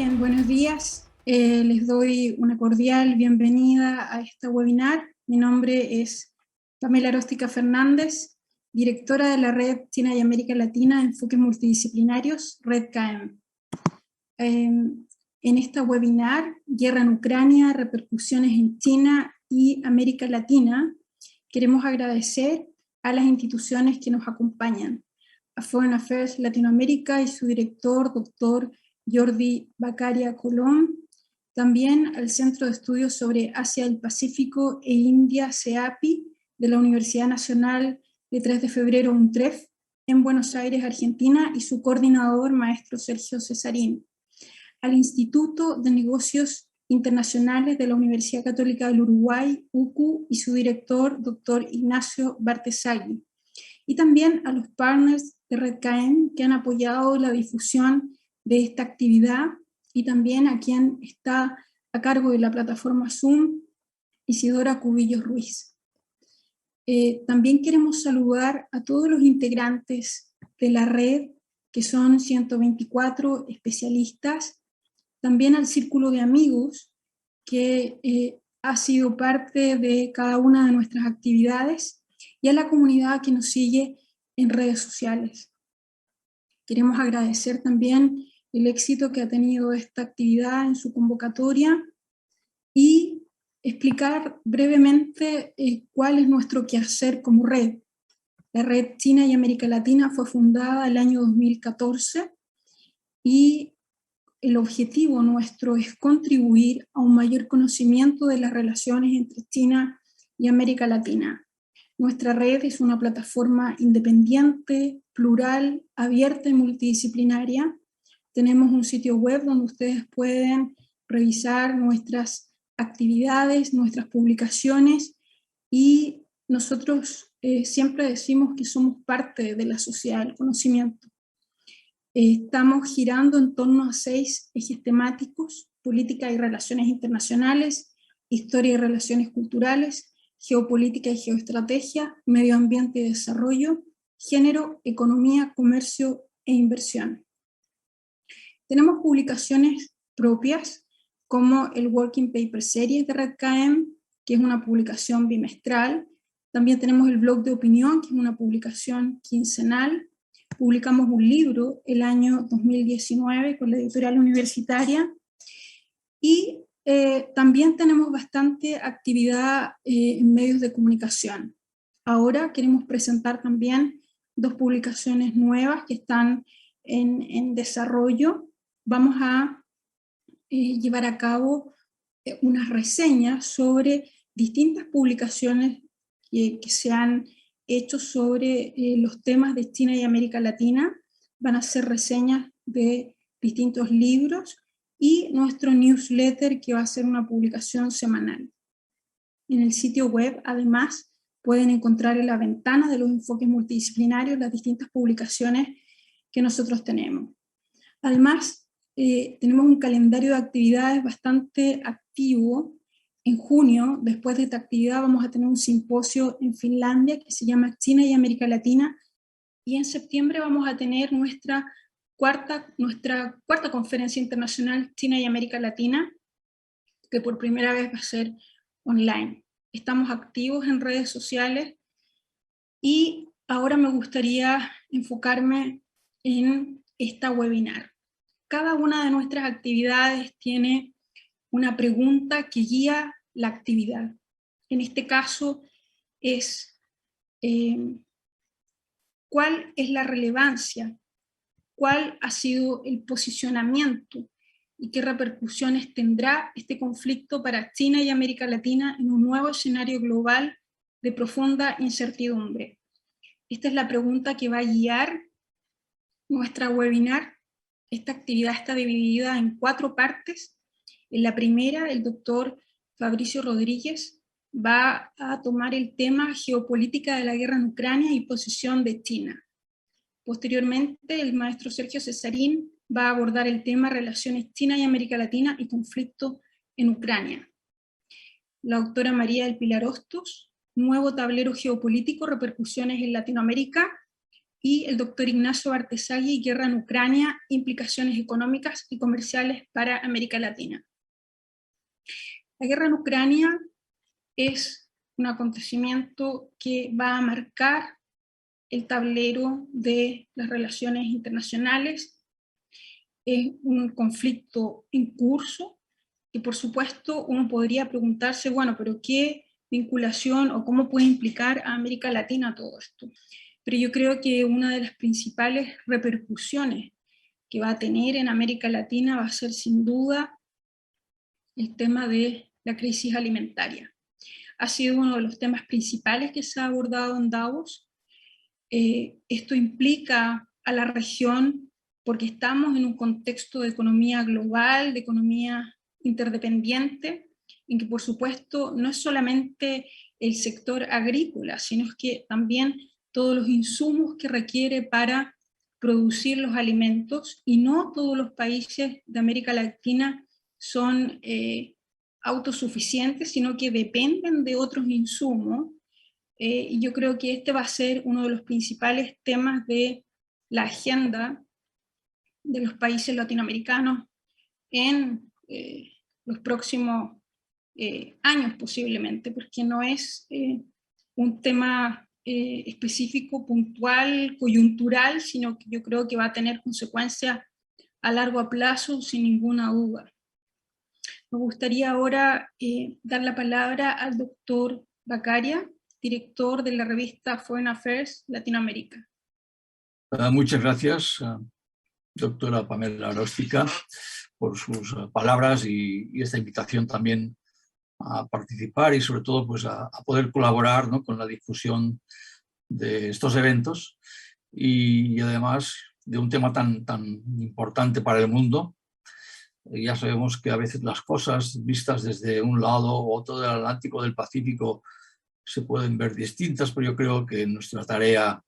Bien, buenos días. Les doy una cordial bienvenida a esta webinar. Mi nombre es Pamela Róstica Fernández, directora de la Red China y América Latina Enfoques Multidisciplinarios, RedKM. En esta webinar, Guerra en Ucrania, repercusiones en China y América Latina, queremos agradecer a las instituciones que nos acompañan, a Foreign Affairs Latinoamérica y su director, doctor Jordi Bacaria Colón, también al Centro de Estudios sobre Asia del Pacífico e India, CEAPI, de la Universidad Nacional de 3 de Febrero, UNTREF, en Buenos Aires, Argentina, y su coordinador, maestro Sergio Cesarín, al Instituto de Negocios Internacionales de la Universidad Católica del Uruguay, UCU, y su director, doctor Ignacio Bartesagui, y también a los partners de RedKM que han apoyado la difusión de esta actividad, y también a quien está a cargo de la plataforma Zoom, Isidora Cubillos Ruiz. También queremos saludar a todos los integrantes de la red, que son 124 especialistas, también al círculo de amigos que ha sido parte de cada una de nuestras actividades, y a la comunidad que nos sigue en redes sociales. Queremos agradecer también el éxito que ha tenido esta actividad en su convocatoria y explicar brevemente cuál es nuestro quehacer como red. La Red China y América Latina fue fundada el año 2014 y el objetivo nuestro es contribuir a un mayor conocimiento de las relaciones entre China y América Latina. Nuestra red es una plataforma independiente, plural, abierta y multidisciplinaria. Tenemos un sitio web donde ustedes pueden revisar nuestras actividades, nuestras publicaciones, y nosotros siempre decimos que somos parte de la sociedad del conocimiento. Estamos girando en torno a 6 ejes temáticos: política y relaciones internacionales, historia y relaciones culturales, geopolítica y geoestrategia, medio ambiente y desarrollo, género, economía, comercio e inversión. Tenemos publicaciones propias, como el Working Paper Series de RedKM, que es una publicación bimestral. También tenemos el blog de opinión, que es una publicación quincenal. Publicamos un libro el año 2019 con la editorial universitaria, y también tenemos bastante actividad en medios de comunicación. Ahora queremos presentar también 2 publicaciones nuevas que están en desarrollo. Vamos a llevar a cabo unas reseñas sobre distintas publicaciones que se han hecho sobre los temas de China y América Latina. Van a ser reseñas de distintos libros y nuestro newsletter, que va a ser una publicación semanal. En el sitio web, además, pueden encontrar en la ventana de los enfoques multidisciplinarios las distintas publicaciones que nosotros tenemos. Además, tenemos un calendario de actividades bastante activo. En junio, después de esta actividad, vamos a tener un simposio en Finlandia que se llama China y América Latina, y en septiembre vamos a tener nuestra cuarta conferencia internacional China y América Latina, que por primera vez va a ser online. Estamos activos en redes sociales, y ahora me gustaría enfocarme en esta webinar. Cada una de nuestras actividades tiene una pregunta que guía la actividad. En este caso es ¿cuál es la relevancia? ¿Cuál ha sido el posicionamiento? ¿Y qué repercusiones tendrá este conflicto para China y América Latina en un nuevo escenario global de profunda incertidumbre? Esta es la pregunta que va a guiar nuestra webinar. Esta actividad está dividida en 4 partes. En la primera, el doctor Fabricio Rodríguez va a tomar el tema geopolítica de la guerra en Ucrania y posición de China. Posteriormente, el maestro Sergio Cesarín va a abordar el tema relaciones China y América Latina y conflicto en Ucrania. La doctora María del Pilar Hostos, nuevo tablero geopolítico, repercusiones en Latinoamérica, y el doctor Ignacio Bartesagui, Guerra en Ucrania, implicaciones económicas y comerciales para América Latina. La guerra en Ucrania es un acontecimiento que va a marcar el tablero de las relaciones internacionales. Es un conflicto en curso y por supuesto uno podría preguntarse, bueno, pero ¿qué vinculación o cómo puede implicar a América Latina todo esto? Pero yo creo que una de las principales repercusiones que va a tener en América Latina va a ser sin duda el tema de la crisis alimentaria. Ha sido uno de los temas principales que se ha abordado en Davos. Esto implica a la región porque estamos en un contexto de economía global, de economía interdependiente, en que por supuesto no es solamente el sector agrícola, sino que también todos los insumos que requiere para producir los alimentos, y no todos los países de América Latina son autosuficientes, sino que dependen de otros insumos. Y yo creo que este va a ser uno de los principales temas de la agenda de los países latinoamericanos en los próximos años posiblemente, porque no es un tema específico, puntual, coyuntural, sino que yo creo que va a tener consecuencias a largo plazo sin ninguna duda. Me gustaría ahora dar la palabra al doctor Bacaria, director de la revista Foreign Affairs Latinoamérica. Muchas gracias, doctora Pamela Aróstica, por sus palabras y esta invitación también a participar y sobre todo pues, a poder colaborar, ¿no?, con la difusión de estos eventos y además de un tema tan importante para el mundo. Ya sabemos que a veces las cosas vistas desde un lado u otro del Atlántico o del Pacífico se pueden ver distintas, pero yo creo que nuestra tarea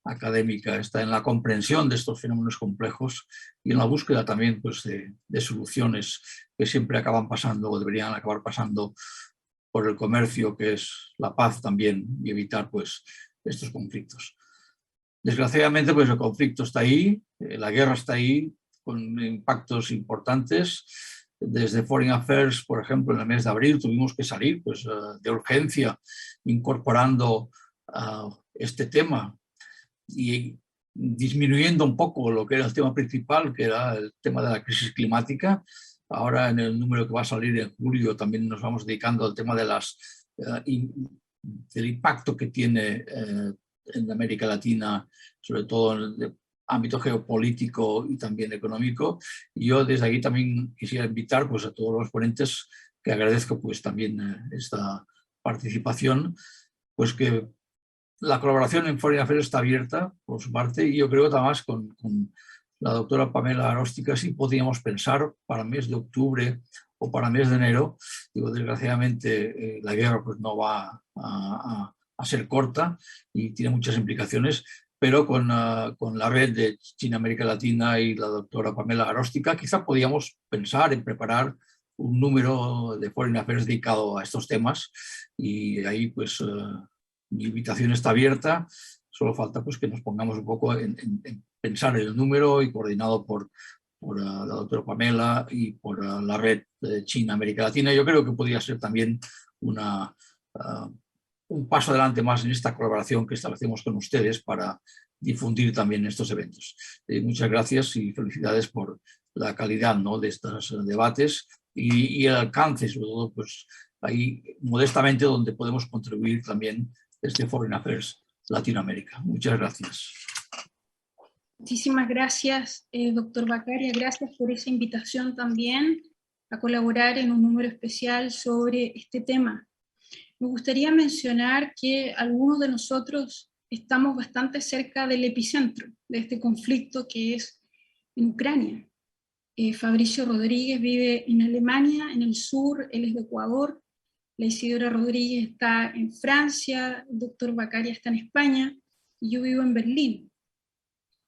académica está en la comprensión de estos fenómenos complejos y en la búsqueda también pues, de soluciones que siempre acaban pasando o deberían acabar pasando por el comercio, que es la paz también, y evitar pues, estos conflictos. Desgraciadamente pues, el conflicto está ahí, la guerra está ahí, con impactos importantes. Desde Foreign Affairs, por ejemplo, en el mes de abril tuvimos que salir pues, de urgencia incorporando este tema y disminuyendo un poco lo que era el tema principal, que era el tema de la crisis climática. Ahora en el número que va a salir en julio también nos vamos dedicando al tema de del impacto que tiene en América Latina, sobre todo en el ámbito geopolítico y también económico. Y yo desde aquí también quisiera invitar pues, a todos los ponentes, que agradezco pues, también esta participación, pues que la colaboración en Foreign Affairs está abierta por su parte y yo creo que además con la doctora Pamela Aróstica sí podríamos pensar para el mes de octubre o para el mes de enero. Digo, desgraciadamente la guerra pues, no va a ser corta y tiene muchas implicaciones, pero con la red de China América Latina y la doctora Pamela Aróstica quizá podíamos pensar en preparar un número de Foreign Affairs dedicado a estos temas y ahí pues mi invitación está abierta, solo falta pues, que nos pongamos un poco en pensar en el número y coordinado por la doctora Pamela y por la red China-América Latina. Yo creo que podría ser también un paso adelante más en esta colaboración que establecemos con ustedes para difundir también estos eventos. Muchas gracias y felicidades por la calidad, ¿no?, de estos debates y el alcance, sobre todo, pues ahí modestamente donde podemos contribuir también desde Foreign Affairs Latinoamérica. Muchas gracias. Muchísimas gracias, doctor Bacaria. Gracias por esa invitación también a colaborar en un número especial sobre este tema. Me gustaría mencionar que algunos de nosotros estamos bastante cerca del epicentro de este conflicto, que es en Ucrania. Fabricio Rodríguez vive en Alemania, en el sur, él es de Ecuador. La Isidora Rodríguez está en Francia, el doctor Bacaria está en España, y yo vivo en Berlín.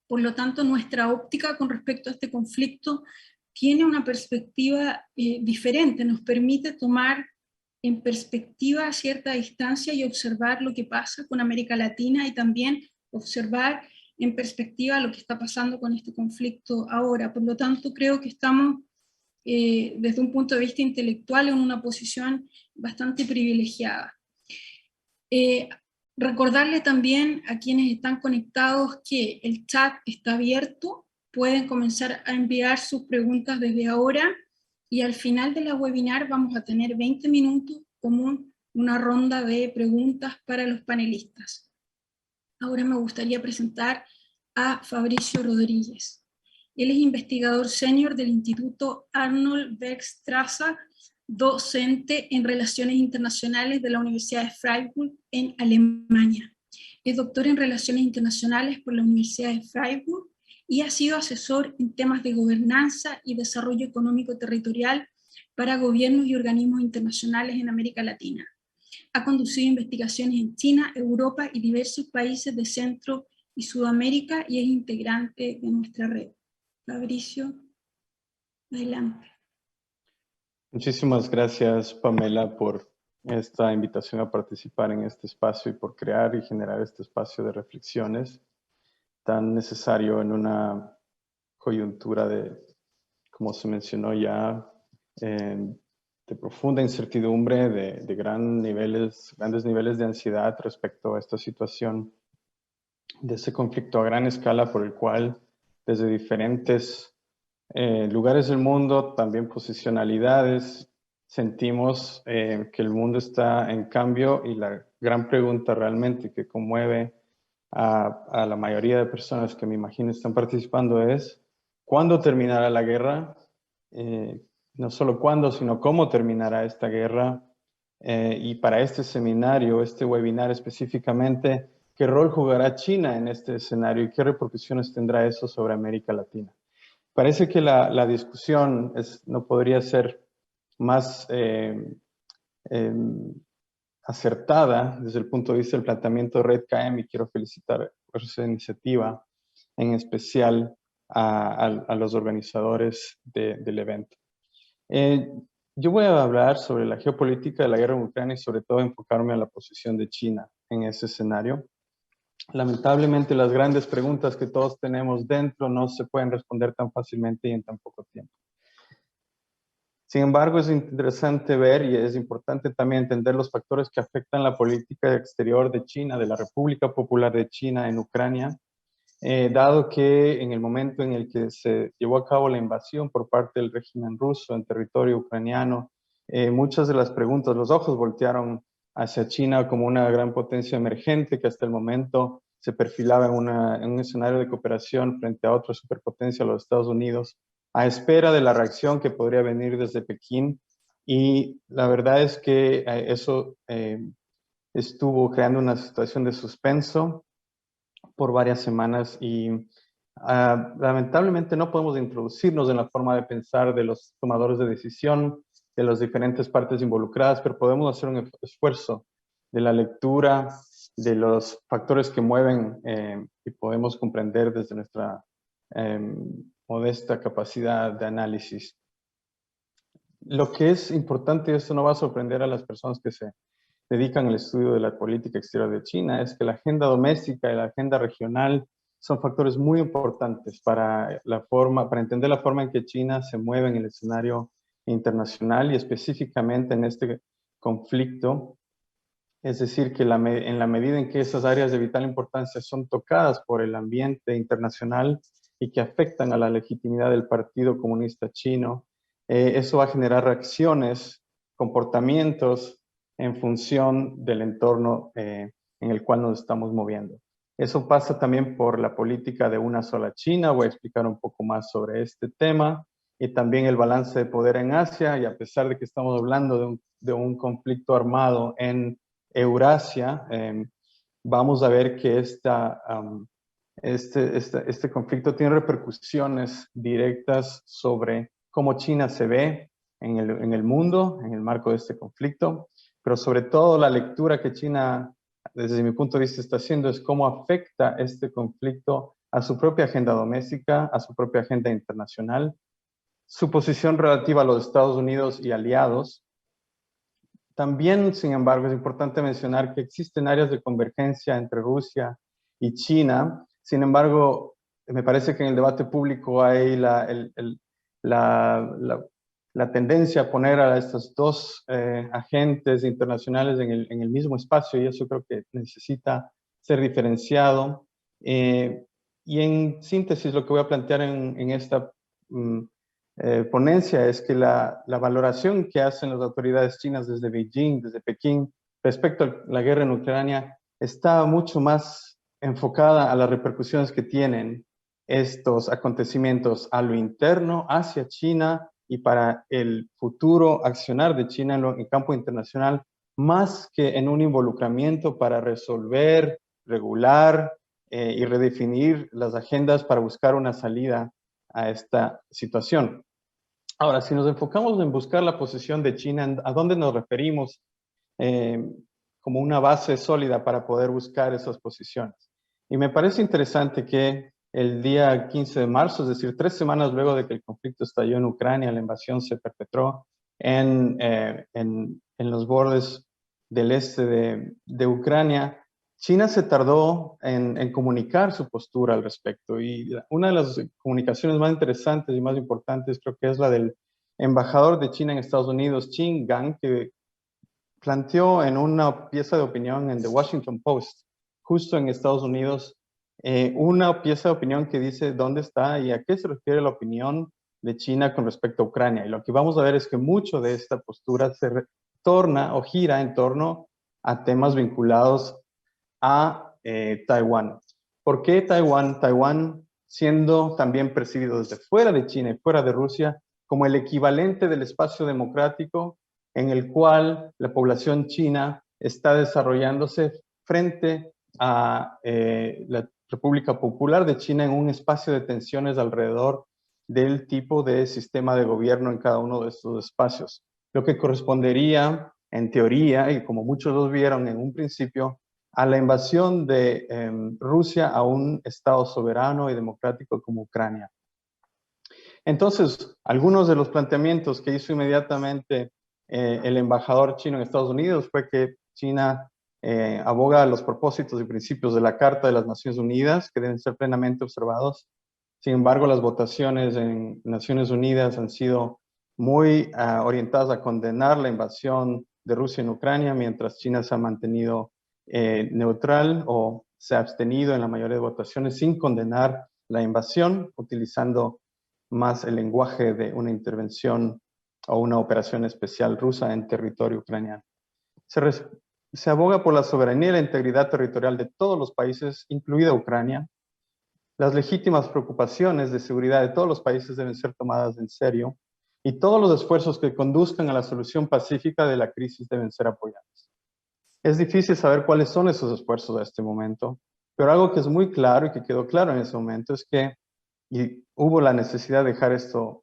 Por lo tanto, nuestra óptica con respecto a este conflicto tiene una perspectiva diferente, nos permite tomar en perspectiva a cierta distancia y observar lo que pasa con América Latina y también observar en perspectiva lo que está pasando con este conflicto ahora. Por lo tanto, creo que estamos desde un punto de vista intelectual en una posición bastante privilegiada. Recordarle también a quienes están conectados que el chat está abierto, pueden comenzar a enviar sus preguntas desde ahora y al final de la webinar vamos a tener 20 minutos como una ronda de preguntas para los panelistas. Ahora me gustaría presentar a Fabricio Rodríguez. Él es investigador senior del Instituto Arnold Bergstraße, docente en Relaciones Internacionales de la Universidad de Freiburg en Alemania. Es doctor en Relaciones Internacionales por la Universidad de Freiburg y ha sido asesor en temas de gobernanza y desarrollo económico territorial para gobiernos y organismos internacionales en América Latina. Ha conducido investigaciones en China, Europa y diversos países de Centro y Sudamérica y es integrante de nuestra red. Fabricio, adelante. Muchísimas gracias, Pamela, por esta invitación a participar en este espacio y por crear y generar este espacio de reflexiones tan necesario en una coyuntura de, como se mencionó ya, de profunda incertidumbre, de grandes niveles de ansiedad respecto a esta situación, de ese conflicto a gran escala por el cual desde diferentes lugares del mundo, también posicionalidades, sentimos que el mundo está en cambio y la gran pregunta realmente que conmueve a la mayoría de personas que me imagino están participando es ¿cuándo terminará la guerra? No solo cuándo, sino cómo terminará esta guerra. Y para este seminario, este webinar específicamente, ¿qué rol jugará China en este escenario y qué repercusiones tendrá eso sobre América Latina? Parece que la discusión no podría ser más acertada desde el punto de vista del planteamiento de Red KM y quiero felicitar por esa iniciativa, en especial a los organizadores del evento. Yo voy a hablar sobre la geopolítica de la guerra en Ucrania y sobre todo enfocarme a la posición de China en ese escenario. Lamentablemente las grandes preguntas que todos tenemos dentro no se pueden responder tan fácilmente y en tan poco tiempo. Sin embargo, es interesante ver y es importante también entender los factores que afectan la política exterior de China, de la República Popular de China en Ucrania, dado que en el momento en el que se llevó a cabo la invasión por parte del régimen ruso en territorio ucraniano, muchas de las preguntas, los ojos voltearon hacia China como una gran potencia emergente que hasta el momento se perfilaba en un escenario de cooperación frente a otra superpotencia, los Estados Unidos, a espera de la reacción que podría venir desde Pekín. Y la verdad es que eso estuvo creando una situación de suspenso por varias semanas y lamentablemente no podemos introducirnos en la forma de pensar de los tomadores de decisión, de las diferentes partes involucradas, pero podemos hacer un esfuerzo de la lectura, de los factores que mueven y podemos comprender desde nuestra modesta capacidad de análisis. Lo que es importante, y esto no va a sorprender a las personas que se dedican al estudio de la política exterior de China, es que la agenda doméstica y la agenda regional son factores muy importantes para entender la forma en que China se mueve en el escenario internacional y específicamente en este conflicto. Es decir, que en la medida en que esas áreas de vital importancia son tocadas por el ambiente internacional y que afectan a la legitimidad del Partido Comunista Chino, eso va a generar reacciones, comportamientos en función del entorno en el cual nos estamos moviendo. Eso pasa también por la política de una sola China. Voy a explicar un poco más sobre este tema y también el balance de poder en Asia. Y a pesar de que estamos hablando de un conflicto armado en Eurasia, vamos a ver que este conflicto tiene repercusiones directas sobre cómo China se ve en el mundo, en el marco de este conflicto, pero sobre todo la lectura que China, desde mi punto de vista, está haciendo es cómo afecta este conflicto a su propia agenda doméstica, a su propia agenda internacional, su posición relativa a los Estados Unidos y aliados. También, sin embargo, es importante mencionar que existen áreas de convergencia entre Rusia y China, Sin embargo, me parece que en el debate público hay la tendencia a poner a estos dos agentes internacionales en el mismo espacio, y eso creo que necesita ser diferenciado. Y en síntesis, lo que voy a plantear en esta ponencia es que la valoración que hacen las autoridades chinas desde Beijing, desde Pekín, respecto a la guerra en Ucrania, está mucho más enfocada a las repercusiones que tienen estos acontecimientos a lo interno, hacia China y para el futuro accionar de China en campo internacional, más que en un involucramiento para resolver, regular y redefinir las agendas para buscar una salida a esta situación. Ahora, si nos enfocamos en buscar la posición de China, ¿a dónde nos referimos como una base sólida para poder buscar esas posiciones? Y me parece interesante que el día 15 de marzo, es decir, 3 semanas luego de que el conflicto estalló en Ucrania, la invasión se perpetró en los bordes del este de Ucrania, China se tardó en comunicar su postura al respecto. Y una de las comunicaciones más interesantes y más importantes creo que es la del embajador de China en Estados Unidos, Qin Gang, que planteó en una pieza de opinión en The Washington Post, justo en Estados Unidos, una pieza de opinión que dice dónde está y a qué se refiere la opinión de China con respecto a Ucrania. Y lo que vamos a ver es que mucho de esta postura se torna o gira en torno a temas vinculados a Taiwán. ¿Por qué Taiwán? Taiwán siendo también percibido desde fuera de China y fuera de Rusia como el equivalente del espacio democrático en el cual la población china está desarrollándose frente a la República Popular de China en un espacio de tensiones alrededor del tipo de sistema de gobierno en cada uno de estos espacios. Lo que correspondería, en teoría, y como muchos lo vieron en un principio, a la invasión de Rusia a un Estado soberano y democrático como Ucrania. Entonces, algunos de los planteamientos que hizo inmediatamente el embajador chino en Estados Unidos fue que China aboga a los propósitos y principios de la Carta de las Naciones Unidas, que deben ser plenamente observados. Sin embargo, las votaciones en Naciones Unidas han sido muy orientadas a condenar la invasión de Rusia en Ucrania, mientras China se ha mantenido neutral o se ha abstenido en la mayoría de votaciones sin condenar la invasión, utilizando más el lenguaje de una intervención o una operación especial rusa en territorio ucraniano. Se aboga por la soberanía y la integridad territorial de todos los países, incluida Ucrania. Las legítimas preocupaciones de seguridad de todos los países deben ser tomadas en serio y todos los esfuerzos que conduzcan a la solución pacífica de la crisis deben ser apoyados. Es difícil saber cuáles son esos esfuerzos a este momento, pero algo que es muy claro y que quedó claro en ese momento es que y hubo la necesidad de dejar esto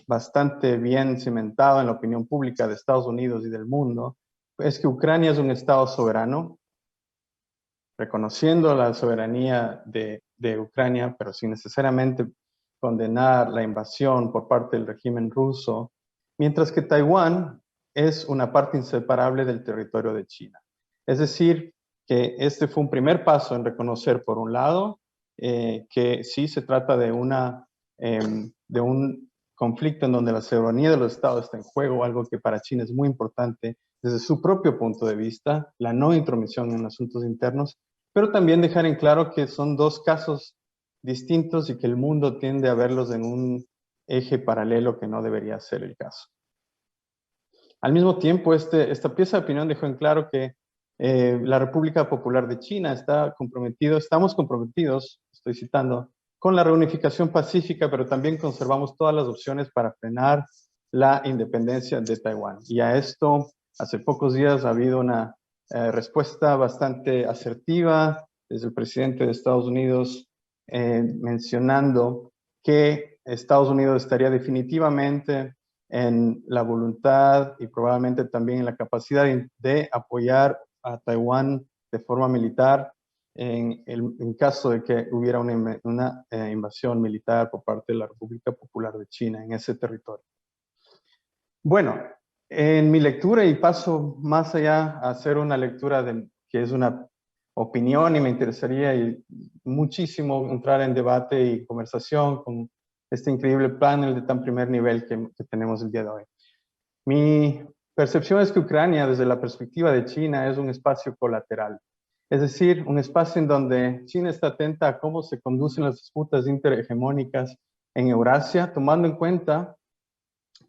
bastante bien cimentado en la opinión pública de Estados Unidos y del mundo, es que Ucrania es un Estado soberano, reconociendo la soberanía de Ucrania, pero sin necesariamente condenar la invasión por parte del régimen ruso, mientras que Taiwán es una parte inseparable del territorio de China. Es decir, que este fue un primer paso en reconocer, por un lado, que sí se trata de un conflicto en donde la soberanía de los estados está en juego, algo que para China es muy importante desde su propio punto de vista, la no intromisión en asuntos internos, pero también dejar en claro que son dos casos distintos y que el mundo tiende a verlos en un eje paralelo que no debería ser el caso. Al mismo tiempo, esta pieza de opinión dejó en claro que la República Popular de China estamos comprometidos, estoy citando, con la reunificación pacífica, pero también conservamos todas las opciones para frenar la independencia de Taiwán. Y a esto, hace pocos días ha habido una respuesta bastante asertiva desde el presidente de Estados Unidos mencionando que Estados Unidos estaría definitivamente en la voluntad y probablemente también en la capacidad de apoyar a Taiwán de forma militar en caso de que hubiera una invasión militar por parte de la República Popular de China en ese territorio. Bueno, en mi lectura, y paso más allá a hacer una lectura que es una opinión y me interesaría muchísimo entrar en debate y conversación con este increíble panel de tan primer nivel que tenemos el día de hoy. Mi percepción es que Ucrania, desde la perspectiva de China, es un espacio colateral. Es decir, un espacio en donde China está atenta a cómo se conducen las disputas interhegemónicas en Eurasia, tomando en cuenta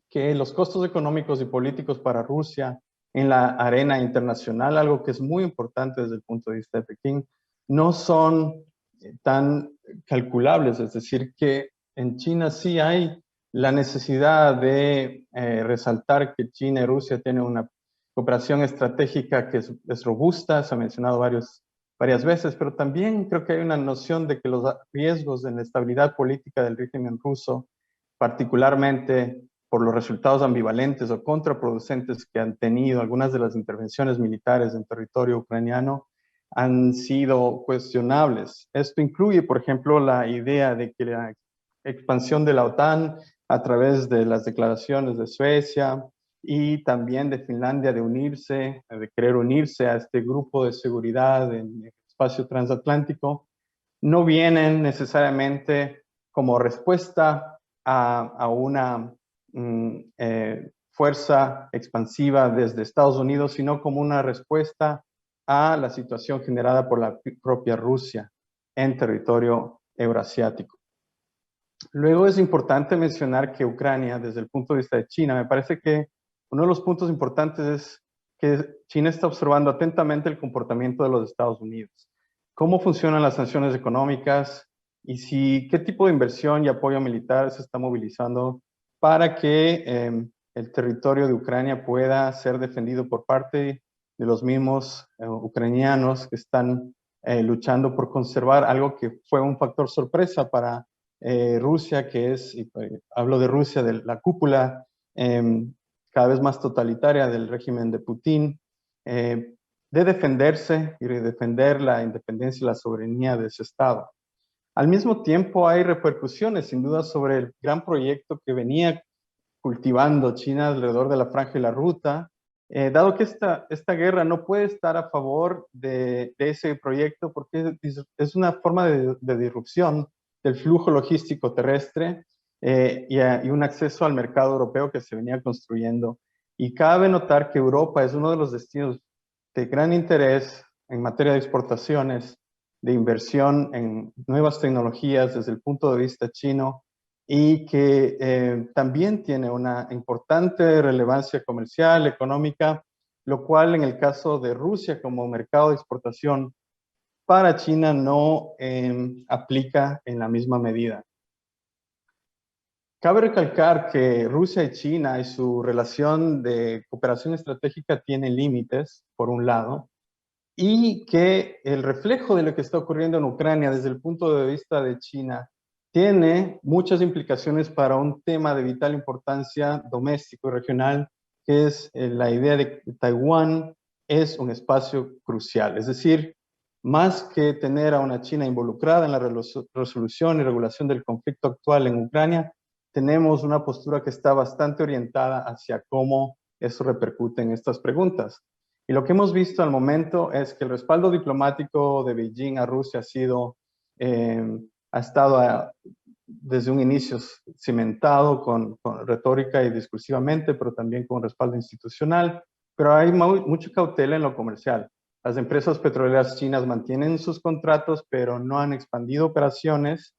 que los costos económicos y políticos para Rusia en la arena internacional, algo que es muy importante desde el punto de vista de Pekín, no son tan calculables. Es decir, que en China sí hay la necesidad de resaltar que China y Rusia tienen una cooperación estratégica que es robusta, se ha mencionado varias veces, pero también creo que hay una noción de que los riesgos en la estabilidad política del régimen ruso, particularmente por los resultados ambivalentes o contraproducentes que han tenido algunas de las intervenciones militares en territorio ucraniano, han sido cuestionables. Esto incluye, por ejemplo, la idea de que la expansión de la OTAN a través de las declaraciones de Suecia y también de Finlandia de querer unirse a este grupo de seguridad en el espacio transatlántico, no vienen necesariamente como respuesta a una fuerza expansiva desde Estados Unidos, sino como una respuesta a la situación generada por la propia Rusia en territorio eurasiático. Luego es importante mencionar que Ucrania, desde el punto de vista de China, me parece que uno de los puntos importantes es que China está observando atentamente el comportamiento de los Estados Unidos. Cómo funcionan las sanciones económicas y qué tipo de inversión y apoyo militar se está movilizando para que el territorio de Ucrania pueda ser defendido por parte de los mismos ucranianos que están luchando por conservar algo que fue un factor sorpresa para Rusia, que es, hablo de Rusia, de la cúpula cada vez más totalitaria del régimen de Putin, de defenderse y de defender la independencia y la soberanía de ese Estado. Al mismo tiempo hay repercusiones, sin duda, sobre el gran proyecto que venía cultivando China alrededor de la Franja y la Ruta, dado que esta guerra no puede estar a favor de ese proyecto porque es una forma de disrupción del flujo logístico terrestre y un acceso al mercado europeo que se venía construyendo. Y cabe notar que Europa es uno de los destinos de gran interés en materia de exportaciones, de inversión en nuevas tecnologías desde el punto de vista chino, y que también tiene una importante relevancia comercial, económica, lo cual en el caso de Rusia como mercado de exportación para China no aplica en la misma medida. Cabe recalcar que Rusia y China y su relación de cooperación estratégica tiene límites, por un lado, y que el reflejo de lo que está ocurriendo en Ucrania desde el punto de vista de China tiene muchas implicaciones para un tema de vital importancia doméstico y regional, que es la idea de que Taiwán es un espacio crucial. Es decir, más que tener a una China involucrada en la resolución y regulación del conflicto actual en Ucrania, tenemos una postura que está bastante orientada hacia cómo eso repercute en estas preguntas. Y lo que hemos visto al momento es que el respaldo diplomático de Beijing a Rusia ha estado desde un inicio cimentado con retórica y discursivamente, pero también con respaldo institucional. Pero hay mucha cautela en lo comercial. Las empresas petroleras chinas mantienen sus contratos, pero no han expandido operaciones.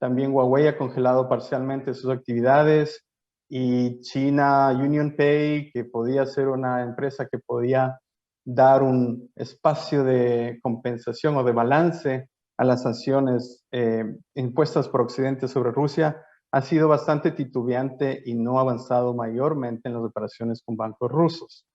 También Huawei ha congelado parcialmente sus actividades y China UnionPay, que podía ser una empresa que podía dar un espacio de compensación o de balance a las sanciones impuestas por Occidente sobre Rusia, ha sido bastante titubeante y no ha avanzado mayormente en las operaciones con bancos rusos.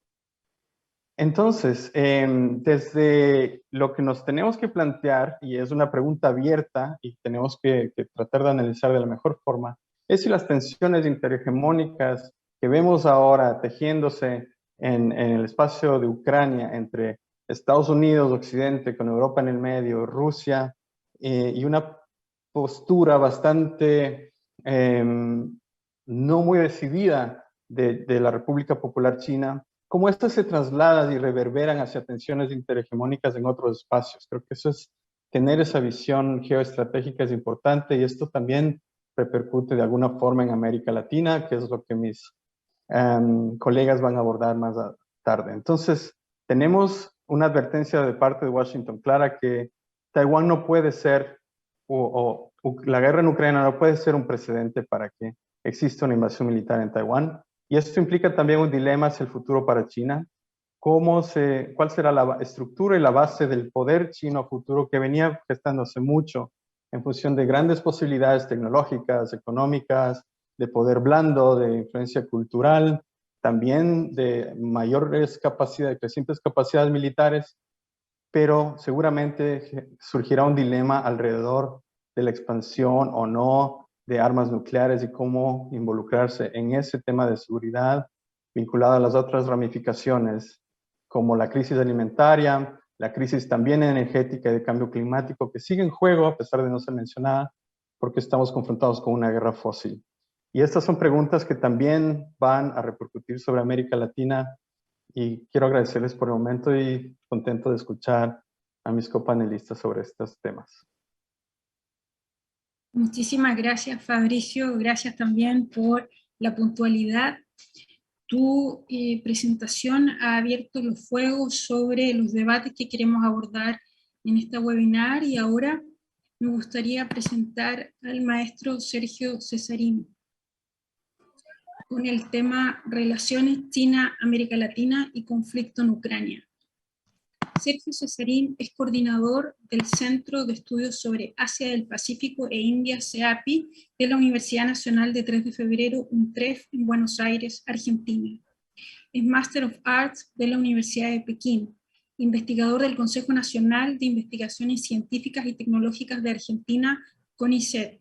Entonces, desde lo que nos tenemos que plantear, y es una pregunta abierta y tenemos que tratar de analizar de la mejor forma, es si las tensiones interhegemónicas que vemos ahora tejiéndose en el espacio de Ucrania entre Estados Unidos, Occidente, con Europa en el medio, Rusia, y una postura bastante no muy decidida de la República Popular China, cómo estas se trasladan y reverberan hacia tensiones interhegemónicas en otros espacios. Creo que eso es, tener esa visión geoestratégica es importante, y esto también repercute de alguna forma en América Latina, que es lo que mis colegas van a abordar más tarde. Entonces, tenemos una advertencia de parte de Washington clara que Taiwán no puede ser, o la guerra en Ucrania no puede ser un precedente para que exista una invasión militar en Taiwán. Y esto implica también un dilema hacia el futuro para China. ¿Cuál será la estructura y la base del poder chino a futuro, que venía gestándose mucho en función de grandes posibilidades tecnológicas, económicas, de poder blando, de influencia cultural, también de mayores capacidades, crecientes capacidades militares, pero seguramente surgirá un dilema alrededor de la expansión o no de armas nucleares y cómo involucrarse en ese tema de seguridad vinculado a las otras ramificaciones, como la crisis alimentaria, la crisis también energética y de cambio climático, que sigue en juego a pesar de no ser mencionada, porque estamos confrontados con una guerra fósil. Y estas son preguntas que también van a repercutir sobre América Latina, y quiero agradecerles por el momento y contento de escuchar a mis copanelistas sobre estos temas. Muchísimas gracias, Fabricio. Gracias también por la puntualidad. Tu presentación ha abierto los fuegos sobre los debates que queremos abordar en esta webinar, y ahora me gustaría presentar al maestro Sergio Cesarín con el tema Relaciones China-América Latina y conflicto en Ucrania. Sergio Cesarín es coordinador del Centro de Estudios sobre Asia del Pacífico e India, CEAPI, de la Universidad Nacional de 3 de Febrero, UNTREF, en Buenos Aires, Argentina. Es Master of Arts de la Universidad de Pekín, investigador del Consejo Nacional de Investigaciones Científicas y Tecnológicas de Argentina, CONICET.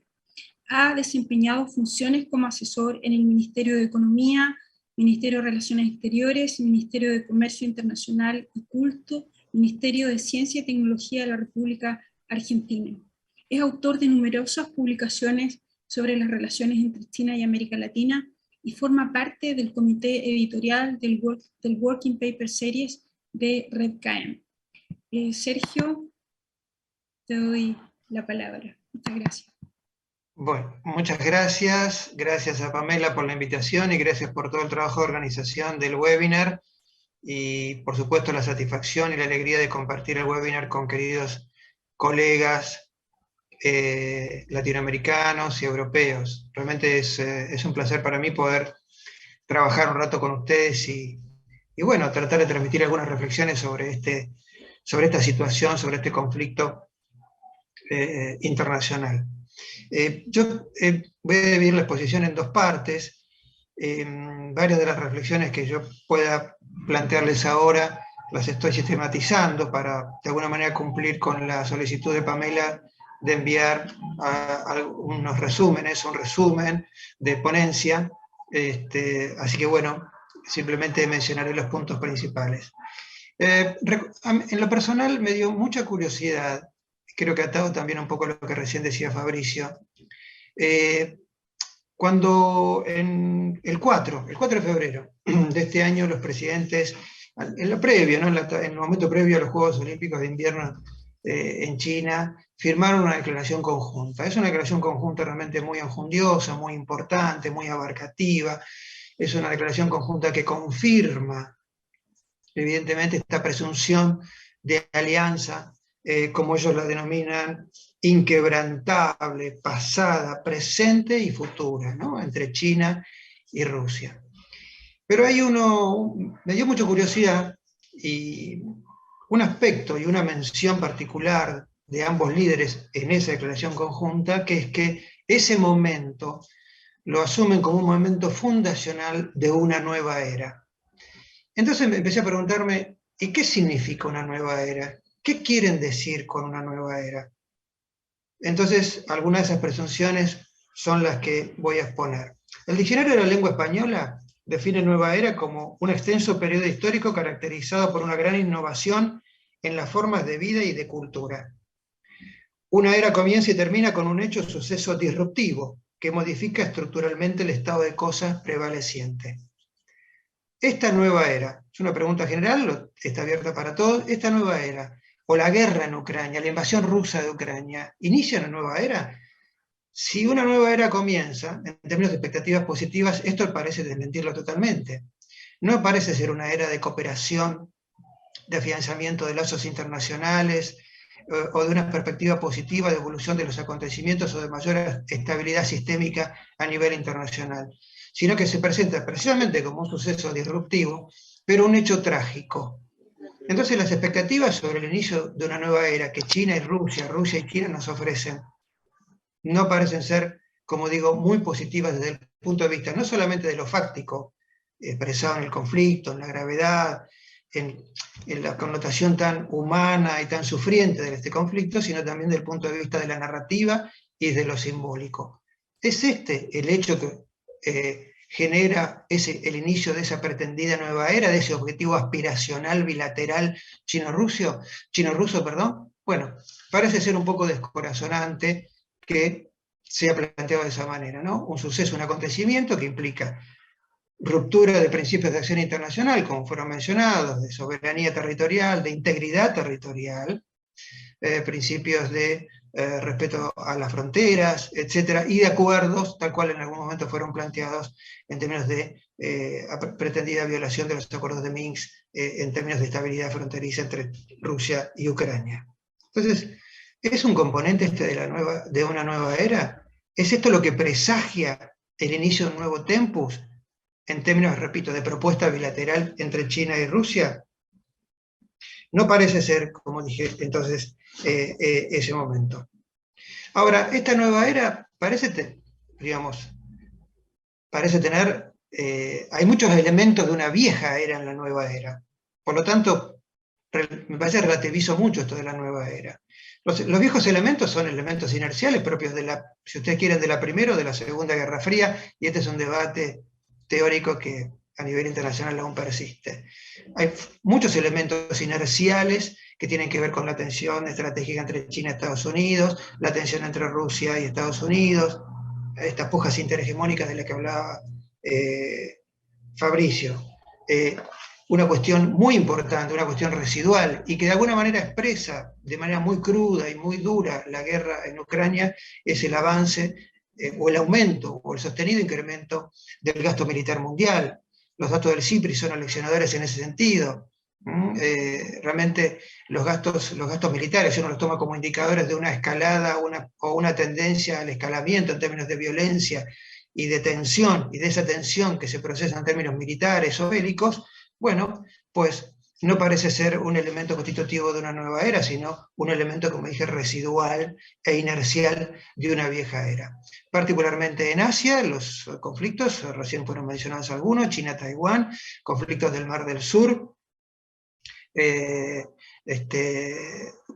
Ha desempeñado funciones como asesor en el Ministerio de Economía, Ministerio de Relaciones Exteriores, Ministerio de Comercio Internacional y Culto, Ministerio de Ciencia y Tecnología de la República Argentina. Es autor de numerosas publicaciones sobre las relaciones entre China y América Latina y forma parte del comité editorial del Working Paper Series de RedKM. Sergio, te doy la palabra. Muchas gracias. Bueno, muchas gracias. Gracias a Pamela por la invitación y gracias por todo el trabajo de organización del webinar. Y por supuesto la satisfacción y la alegría de compartir el webinar con queridos colegas latinoamericanos y europeos. Realmente es un placer para mí poder trabajar un rato con ustedes y bueno, tratar de transmitir algunas reflexiones sobre esta situación, sobre este conflicto internacional. Yo voy a dividir la exposición en dos partes. Varias de las reflexiones que yo pueda plantearles ahora las estoy sistematizando para de alguna manera cumplir con la solicitud de Pamela de enviar unos resúmenes, un resumen de ponencia, así que bueno, simplemente mencionaré los puntos principales. En lo personal me dio mucha curiosidad, creo que atado también un poco a lo que recién decía Fabricio, cuando en el 4 de febrero de este año los presidentes, en lo previo, ¿no? en el momento previo a los Juegos Olímpicos de Invierno en China, firmaron una declaración conjunta. Es una declaración conjunta realmente muy enjundiosa, muy importante, muy abarcativa. Es una declaración conjunta que confirma, evidentemente, esta presunción de alianza, como ellos la denominan, inquebrantable, pasada, presente y futura, ¿no? Entre China y Rusia. Pero hay me dio mucha curiosidad, y un aspecto y una mención particular de ambos líderes en esa declaración conjunta, que es que ese momento lo asumen como un momento fundacional de una nueva era. Entonces me empecé a preguntarme, ¿y qué significa una nueva era? ¿Qué quieren decir con una nueva era? Entonces, algunas de esas presunciones son las que voy a exponer. El Diccionario de la Lengua Española define nueva era como un extenso periodo histórico caracterizado por una gran innovación en las formas de vida y de cultura. Una era comienza y termina con un hecho o suceso disruptivo que modifica estructuralmente el estado de cosas prevaleciente. esta nueva era, es una pregunta general, está abierta para todos, esta nueva era, o la guerra en Ucrania, la invasión rusa de Ucrania, ¿inicia una nueva era? Si una nueva era comienza, en términos de expectativas positivas, esto parece desmentirlo totalmente. No parece ser una era de cooperación, de afianzamiento de lazos internacionales, o de una perspectiva positiva de evolución de los acontecimientos o de mayor estabilidad sistémica a nivel internacional, sino que se presenta precisamente como un suceso disruptivo, pero un hecho trágico. Entonces las expectativas sobre el inicio de una nueva era que China y Rusia y China nos ofrecen, no parecen ser, como digo, muy positivas desde el punto de vista no solamente de lo fáctico, expresado en el conflicto, en la gravedad, en la connotación tan humana y tan sufriente de este conflicto, sino también desde el punto de vista de la narrativa y de lo simbólico. Es este el hecho que genera el inicio de esa pretendida nueva era, de ese objetivo aspiracional bilateral chino-ruso, bueno, parece ser un poco descorazonante que sea planteado de esa manera, ¿no? Un suceso, un acontecimiento que implica ruptura de principios de acción internacional, como fueron mencionados, de soberanía territorial, de integridad territorial, principios de respeto a las fronteras, etcétera, y de acuerdos, tal cual en algún momento fueron planteados en términos de pretendida violación de los acuerdos de Minsk, en términos de estabilidad fronteriza entre Rusia y Ucrania. Entonces, ¿es un componente de una nueva era? ¿Es esto lo que presagia el inicio de un nuevo tempus? En términos, repito, de propuesta bilateral entre China y Rusia, no parece ser, como dije entonces, ese momento. Ahora, esta nueva era parece tener, hay muchos elementos de una vieja era en la nueva era. Por lo tanto, me parece que relativizo mucho esto de la nueva era. Los viejos elementos son elementos inerciales propios de si ustedes quieren, de la Primera o de la Segunda Guerra Fría, y este es un debate teórico que a nivel internacional aún persiste. Hay muchos elementos inerciales que tienen que ver con la tensión estratégica entre China y Estados Unidos, la tensión entre Rusia y Estados Unidos, estas pujas interhegemónicas de las que hablaba Fabricio. Una cuestión muy importante, una cuestión residual, y que de alguna manera expresa de manera muy cruda y muy dura la guerra en Ucrania, es el avance o el aumento o el sostenido incremento del gasto militar mundial. Los datos del CIPRI son aleccionadores en ese sentido. Realmente los gastos militares, uno los toma como indicadores de una escalada o una tendencia al escalamiento en términos de violencia y de tensión, y de esa tensión que se procesa en términos militares o bélicos, bueno, pues no parece ser un elemento constitutivo de una nueva era, sino un elemento, como dije, residual e inercial de una vieja era. Particularmente en Asia, los conflictos, recién fueron mencionados algunos, China-Taiwán, conflictos del Mar del Sur,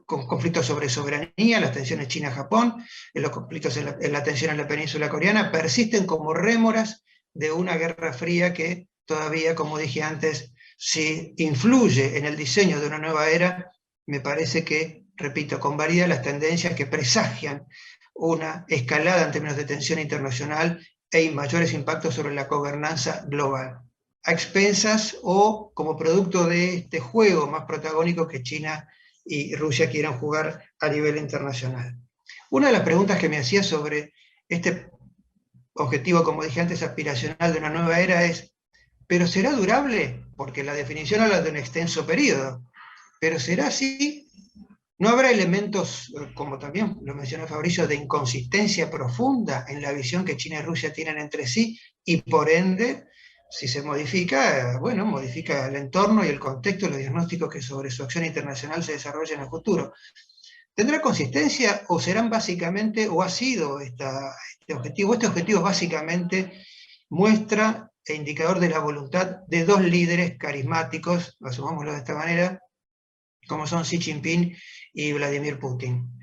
con conflictos sobre soberanía, las tensiones China-Japón, los conflictos en la tensión en la península coreana, persisten como rémoras de una guerra fría que todavía, como dije antes, si influye en el diseño de una nueva era, me parece que, repito, convalida las tendencias que presagian una escalada en términos de tensión internacional e mayores impactos sobre la gobernanza global, a expensas o como producto de este juego más protagónico que China y Rusia quieran jugar a nivel internacional. Una de las preguntas que me hacía sobre este objetivo, como dije antes, aspiracional de una nueva era es, ¿pero será durable? Porque la definición habla de un extenso periodo. ¿Pero será así? ¿No habrá elementos, como también lo mencionó Fabricio, de inconsistencia profunda en la visión que China y Rusia tienen entre sí? Y por ende, si se modifica, bueno, modifica el entorno y el contexto y los diagnósticos que sobre su acción internacional se desarrollan en el futuro. ¿Tendrá consistencia o serán básicamente, o ha sido este objetivo? Este objetivo básicamente muestra e indicador de la voluntad de dos líderes carismáticos, asumámoslo de esta manera, como son Xi Jinping y Vladimir Putin.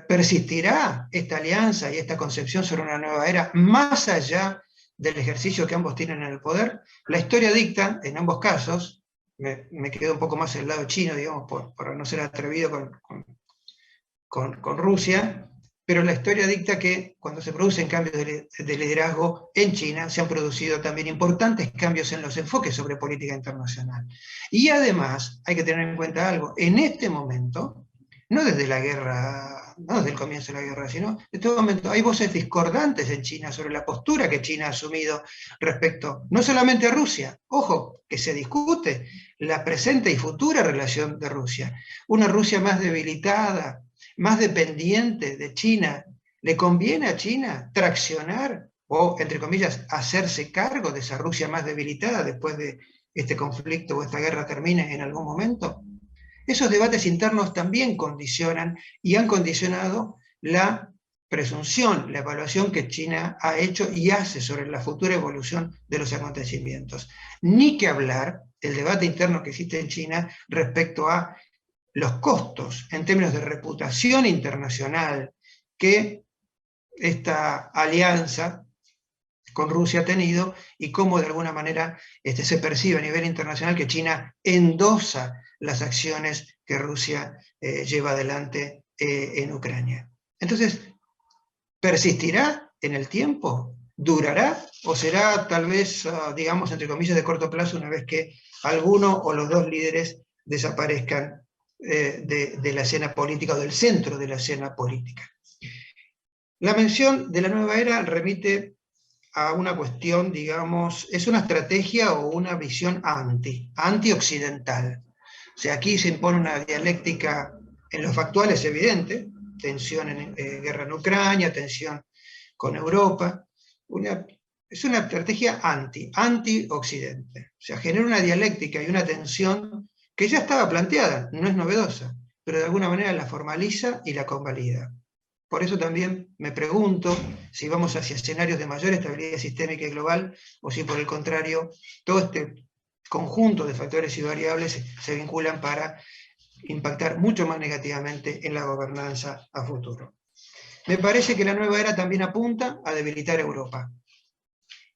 ¿Persistirá esta alianza y esta concepción sobre una nueva era más allá del ejercicio que ambos tienen en el poder? La historia dicta, en ambos casos, me quedo un poco más del lado chino, digamos, por no ser atrevido con Rusia, pero la historia dicta que cuando se producen cambios de liderazgo en China, se han producido también importantes cambios en los enfoques sobre política internacional. Y además, hay que tener en cuenta algo, en este momento, no desde la guerra, no desde el comienzo de la guerra, sino en este momento hay voces discordantes en China sobre la postura que China ha asumido respecto, no solamente a Rusia, ojo, que se discute la presente y futura relación de Rusia, una Rusia más debilitada, más dependiente de China. ¿Le conviene a China traccionar o, entre comillas, hacerse cargo de esa Rusia más debilitada después de este conflicto o esta guerra termine en algún momento? Esos debates internos también condicionan y han condicionado la presunción, la evaluación que China ha hecho y hace sobre la futura evolución de los acontecimientos. Ni que hablar el debate interno que existe en China respecto a los costos en términos de reputación internacional que esta alianza con Rusia ha tenido y cómo de alguna manera se percibe a nivel internacional que China endosa las acciones que Rusia lleva adelante en Ucrania. Entonces, ¿persistirá en el tiempo? ¿Durará? ¿O será tal vez, digamos, entre comillas, de corto plazo una vez que alguno o los dos líderes desaparezcan de la escena política o del centro de la escena política? La mención de la nueva era remite a una cuestión, digamos, es una estrategia o una visión anti-occidental. O sea, aquí se impone una dialéctica en lo factual, es evidente, tensión en guerra en Ucrania, tensión con Europa, es una estrategia anti-occidente. O sea, genera una dialéctica y una tensión que ya estaba planteada, no es novedosa, pero de alguna manera la formaliza y la convalida. Por eso también me pregunto si vamos hacia escenarios de mayor estabilidad sistémica y global, o si por el contrario, todo este conjunto de factores y variables se vinculan para impactar mucho más negativamente en la gobernanza a futuro. Me parece que la nueva era también apunta a debilitar Europa.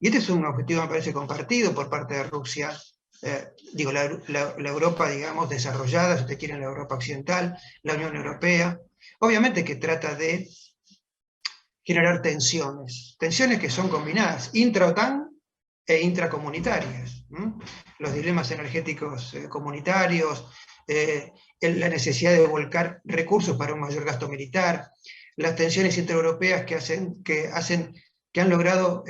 Y este es un objetivo, me parece, compartido por parte de Rusia. Digo, la Europa, digamos, desarrollada, si usted quiere, la Europa occidental, la Unión Europea. Obviamente que trata de generar tensiones que son combinadas, intra-OTAN e intracomunitarias. Los dilemas energéticos comunitarios, la necesidad de volcar recursos para un mayor gasto militar, las tensiones intraeuropeas que han logrado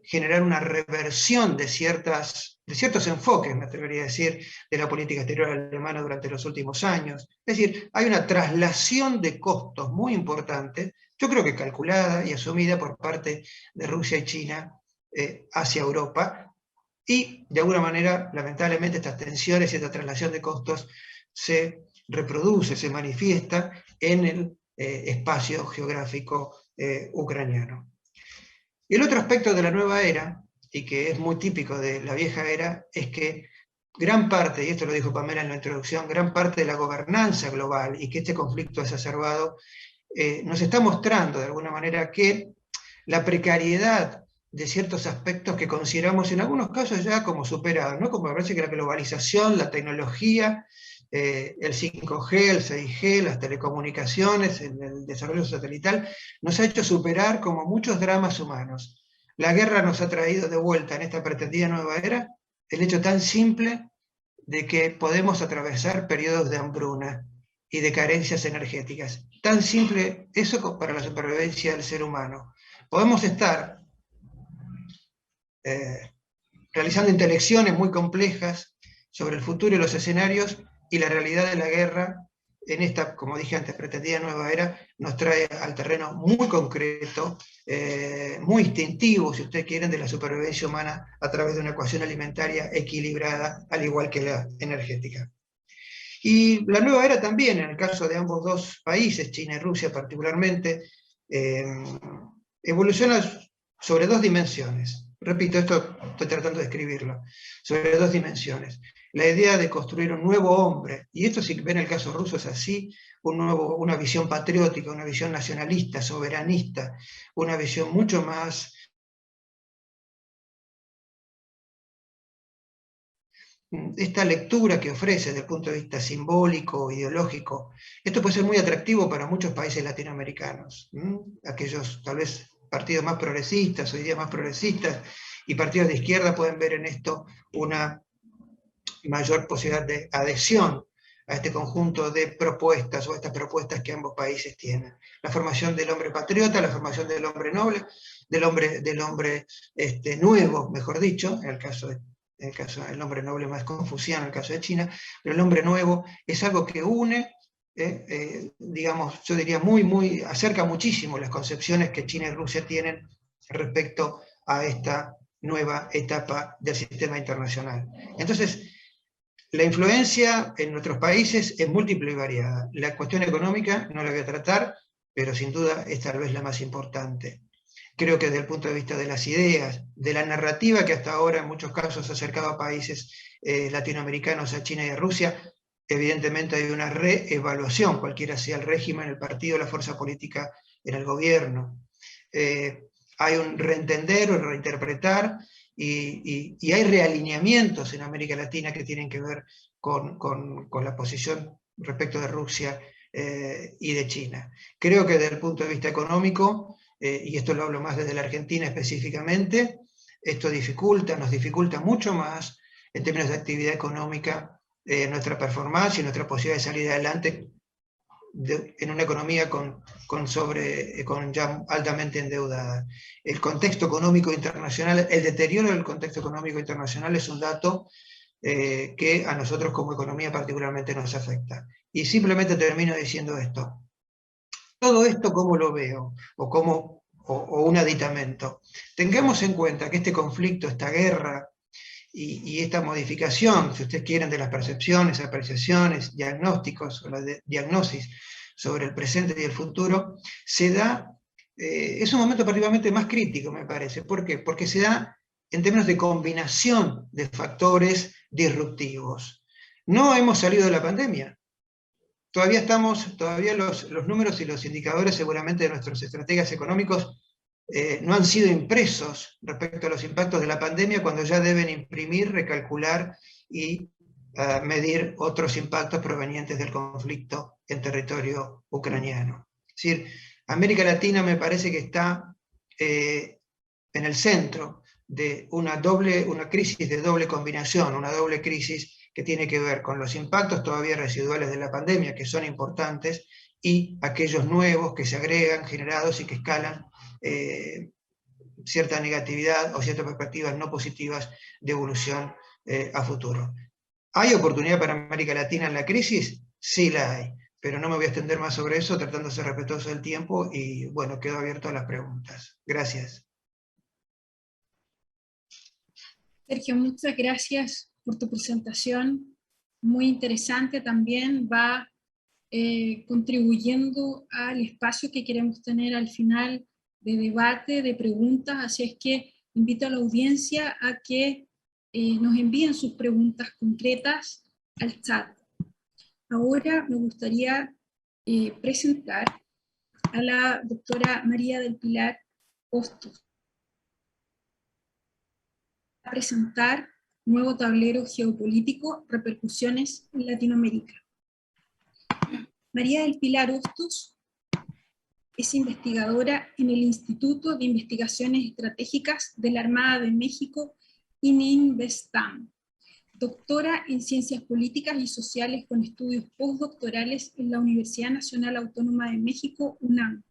generar una reversión de ciertos enfoques, me atrevería a decir, de la política exterior alemana durante los últimos años. Es decir, hay una traslación de costos muy importante, yo creo que calculada y asumida por parte de Rusia y China hacia Europa, y de alguna manera, lamentablemente, estas tensiones y esta traslación de costos se reproduce, se manifiesta en el espacio geográfico ucraniano. Y el otro aspecto de la nueva era, y que es muy típico de la vieja era, es que gran parte, y esto lo dijo Pamela en la introducción, gran parte de la gobernanza global y que este conflicto exacerbado nos está mostrando de alguna manera que la precariedad de ciertos aspectos que consideramos en algunos casos ya como superados, ¿no? Como me parece que la globalización, la tecnología, el 5G, el 6G, las telecomunicaciones, el desarrollo satelital, nos ha hecho superar como muchos dramas humanos. La guerra nos ha traído de vuelta en esta pretendida nueva era el hecho tan simple de que podemos atravesar periodos de hambruna y de carencias energéticas. Tan simple eso para la supervivencia del ser humano. Podemos estar realizando intelecciones muy complejas sobre el futuro y los escenarios, y la realidad de la guerra en esta, como dije antes, pretendida nueva era, nos trae al terreno muy concreto, muy instintivo, si ustedes quieren, de la supervivencia humana a través de una ecuación alimentaria equilibrada, al igual que la energética. Y la nueva era también, en el caso de ambos dos países, China y Rusia particularmente, evoluciona sobre dos dimensiones. Repito, esto estoy tratando de escribirlo, sobre dos dimensiones. La idea de construir un nuevo hombre, y esto si ven el caso ruso es así, una visión patriótica, una visión nacionalista, soberanista, una visión mucho más esta lectura que ofrece desde el punto de vista simbólico, ideológico, esto puede ser muy atractivo para muchos países latinoamericanos. Aquellos, tal vez, partidos más progresistas, hoy día más progresistas, y partidos de izquierda pueden ver en esto una mayor posibilidad de adhesión a este conjunto de propuestas o estas propuestas que ambos países tienen. La formación del hombre patriota, la formación del hombre noble, del hombre nuevo, mejor dicho, en el caso del hombre noble más confusiano, en el caso de China, pero el hombre nuevo es algo que une, digamos, yo diría acerca muchísimo las concepciones que China y Rusia tienen respecto a esta nueva etapa del sistema internacional. Entonces, la influencia en nuestros países es múltiple y variada. La cuestión económica no la voy a tratar, pero sin duda es tal vez la más importante. Creo que desde el punto de vista de las ideas, de la narrativa que hasta ahora en muchos casos ha acercado a países latinoamericanos, a China y a Rusia, evidentemente hay una reevaluación, cualquiera sea el régimen, el partido, la fuerza política en el gobierno. Hay un reentender o reinterpretar, y hay realineamientos en América Latina que tienen que ver con la posición respecto de Rusia y de China. Creo que desde el punto de vista económico, y esto lo hablo más desde la Argentina específicamente, esto nos dificulta mucho más en términos de actividad económica nuestra performance y nuestra posibilidad de salir adelante en una economía ya altamente endeudada. El contexto económico internacional, el deterioro del contexto económico internacional es un dato que a nosotros como economía particularmente nos afecta. Y simplemente termino diciendo esto. Todo esto, ¿cómo lo veo? O un aditamento. Tengamos en cuenta que este conflicto, esta guerra, y esta modificación, si ustedes quieren, de las percepciones, apreciaciones, diagnósticos, o la diagnosis sobre el presente y el futuro, se da, es un momento particularmente más crítico, me parece. ¿Por qué? Porque se da en términos de combinación de factores disruptivos. No hemos salido de la pandemia. Todavía los números y los indicadores seguramente de nuestros estrategas económicos no han sido impresos respecto a los impactos de la pandemia, cuando ya deben imprimir, recalcular y medir otros impactos provenientes del conflicto en territorio ucraniano. Es decir, América Latina me parece que está en el centro de una crisis de doble combinación, una doble crisis que tiene que ver con los impactos todavía residuales de la pandemia, que son importantes, y aquellos nuevos que se agregan, generados y que escalan cierta negatividad o ciertas perspectivas no positivas de evolución a futuro. ¿Hay oportunidad para América Latina en la crisis? Sí la hay, pero no me voy a extender más sobre eso, tratando de ser respetuoso del tiempo, y bueno, quedo abierto a las preguntas. Gracias. Sergio, muchas gracias por tu presentación, muy interesante también, va contribuyendo al espacio que queremos tener al final de debate, de preguntas, así es que invito a la audiencia a que nos envíen sus preguntas concretas al chat. Ahora me gustaría presentar a la doctora María del Pilar Hostos. A presentar Nuevo tablero geopolítico, repercusiones en Latinoamérica. María del Pilar Hostos es investigadora en el Instituto de Investigaciones Estratégicas de la Armada de México, ININVESTAM, doctora en Ciencias Políticas y Sociales con estudios postdoctorales en la Universidad Nacional Autónoma de México, UNAM,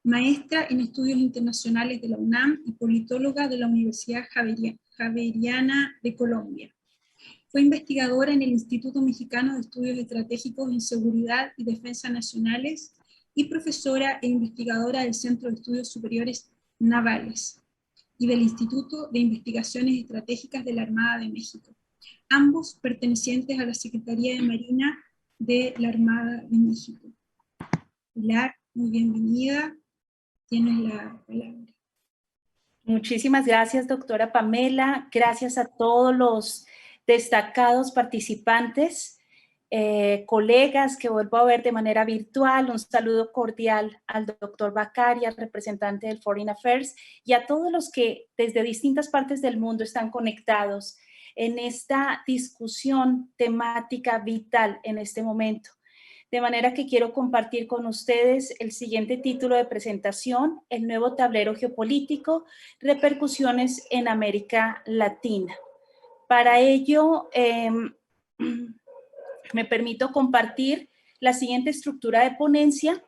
maestra en Estudios Internacionales de la UNAM y politóloga de la Universidad Javeriana de Colombia. Fue investigadora en el Instituto Mexicano de Estudios Estratégicos en Seguridad y Defensa Nacionales y profesora e investigadora del Centro de Estudios Superiores Navales y del Instituto de Investigaciones Estratégicas de la Armada de México, ambos pertenecientes a la Secretaría de Marina de la Armada de México. Pilar, muy bienvenida. Tienes la palabra. Muchísimas gracias, doctora Pamela. Gracias a todos los destacados participantes, colegas que vuelvo a ver de manera virtual. Un saludo cordial al doctor Bacaria, representante del Foreign Affairs, y a todos los que desde distintas partes del mundo están conectados en esta discusión temática vital en este momento. De manera que quiero compartir con ustedes el siguiente título de presentación: el nuevo tablero geopolítico, repercusiones en América Latina. Para ello, me permito compartir la siguiente estructura de ponencia.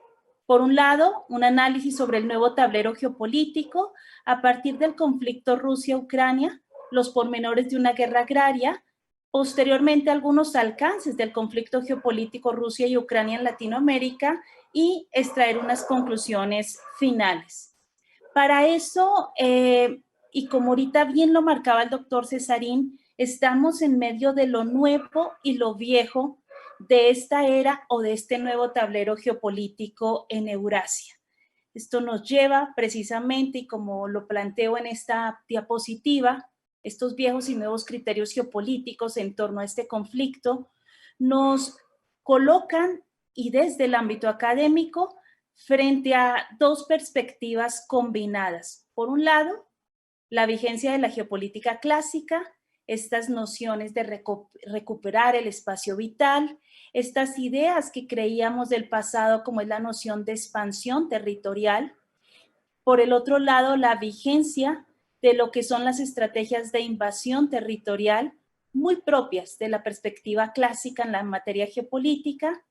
Por un lado, un análisis sobre el nuevo tablero geopolítico a partir del conflicto Rusia-Ucrania, los pormenores de una guerra agraria, posteriormente algunos alcances del conflicto geopolítico Rusia y Ucrania en Latinoamérica y extraer unas conclusiones finales. Para eso, y como ahorita bien lo marcaba el doctor Cesarín, estamos en medio de lo nuevo y lo viejo de esta era o de este nuevo tablero geopolítico en Eurasia. Esto nos lleva precisamente, y como lo planteo en esta diapositiva, estos viejos y nuevos criterios geopolíticos en torno a este conflicto nos colocan, y desde el ámbito académico, frente a dos perspectivas combinadas. Por un lado, la vigencia de la geopolítica clásica, estas nociones de recuperar el espacio vital, estas ideas que creíamos del pasado como es la noción de expansión territorial. Por el otro lado, la vigencia de lo que son las estrategias de invasión territorial, muy propias de la perspectiva clásica en la materia geopolítica.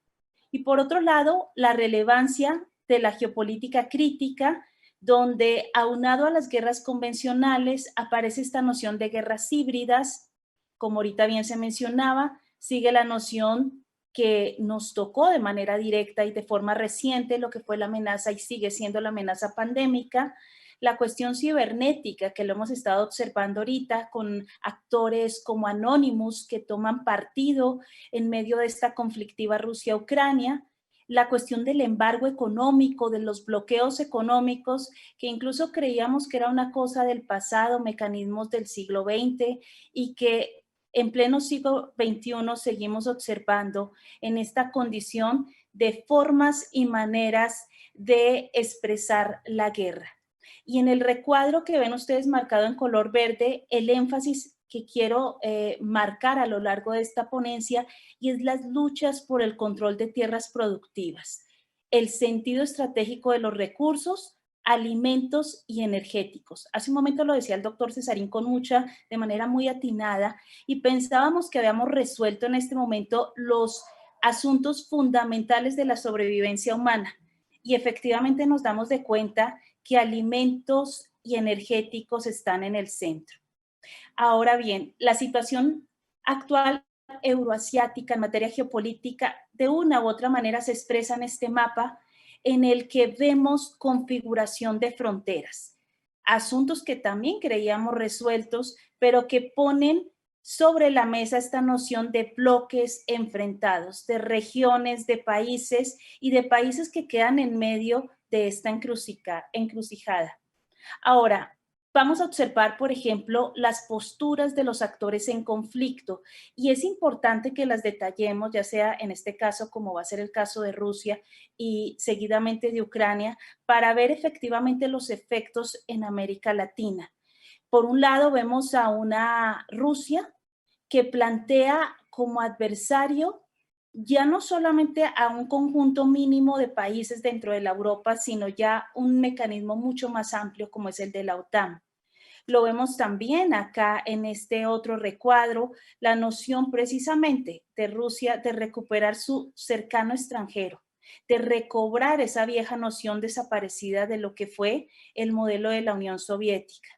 Y por otro lado, la relevancia de la geopolítica crítica, donde aunado a las guerras convencionales aparece esta noción de guerras híbridas, como ahorita bien se mencionaba, sigue la noción que nos tocó de manera directa y de forma reciente, lo que fue la amenaza y sigue siendo la amenaza pandémica, la cuestión cibernética, que lo hemos estado observando ahorita con actores como Anonymous que toman partido en medio de esta conflictiva Rusia-Ucrania, la cuestión del embargo económico, de los bloqueos económicos, que incluso creíamos que era una cosa del pasado, mecanismos del siglo XX, y que en pleno siglo XXI seguimos observando en esta condición de formas y maneras de expresar la guerra. Y en el recuadro que ven ustedes marcado en color verde, el énfasis que quiero marcar a lo largo de esta ponencia, y es las luchas por el control de tierras productivas, el sentido estratégico de los recursos, alimentos y energéticos. Hace un momento lo decía el doctor Cesarín de manera muy atinada, y pensábamos que habíamos resuelto en este momento los asuntos fundamentales de la sobrevivencia humana, y efectivamente nos damos de cuenta que alimentos y energéticos están en el centro. Ahora bien, la situación actual euroasiática en materia geopolítica de una u otra manera se expresa en este mapa en el que vemos configuración de fronteras, asuntos que también creíamos resueltos, pero que ponen sobre la mesa esta noción de bloques enfrentados, de regiones, de países y de países que quedan en medio de esta encrucijada. Ahora, vamos a observar, por ejemplo, las posturas de los actores en conflicto, y es importante que las detallemos, ya sea en este caso, como va a ser el caso de Rusia y seguidamente de Ucrania, para ver efectivamente los efectos en América Latina. Por un lado, vemos a una Rusia que plantea como adversario ya no solamente a un conjunto mínimo de países dentro de la Europa, sino ya un mecanismo mucho más amplio como es el de la OTAN. Lo vemos también acá en este otro recuadro, la noción precisamente de Rusia de recuperar su cercano extranjero, de recobrar esa vieja noción desaparecida de lo que fue el modelo de la Unión Soviética.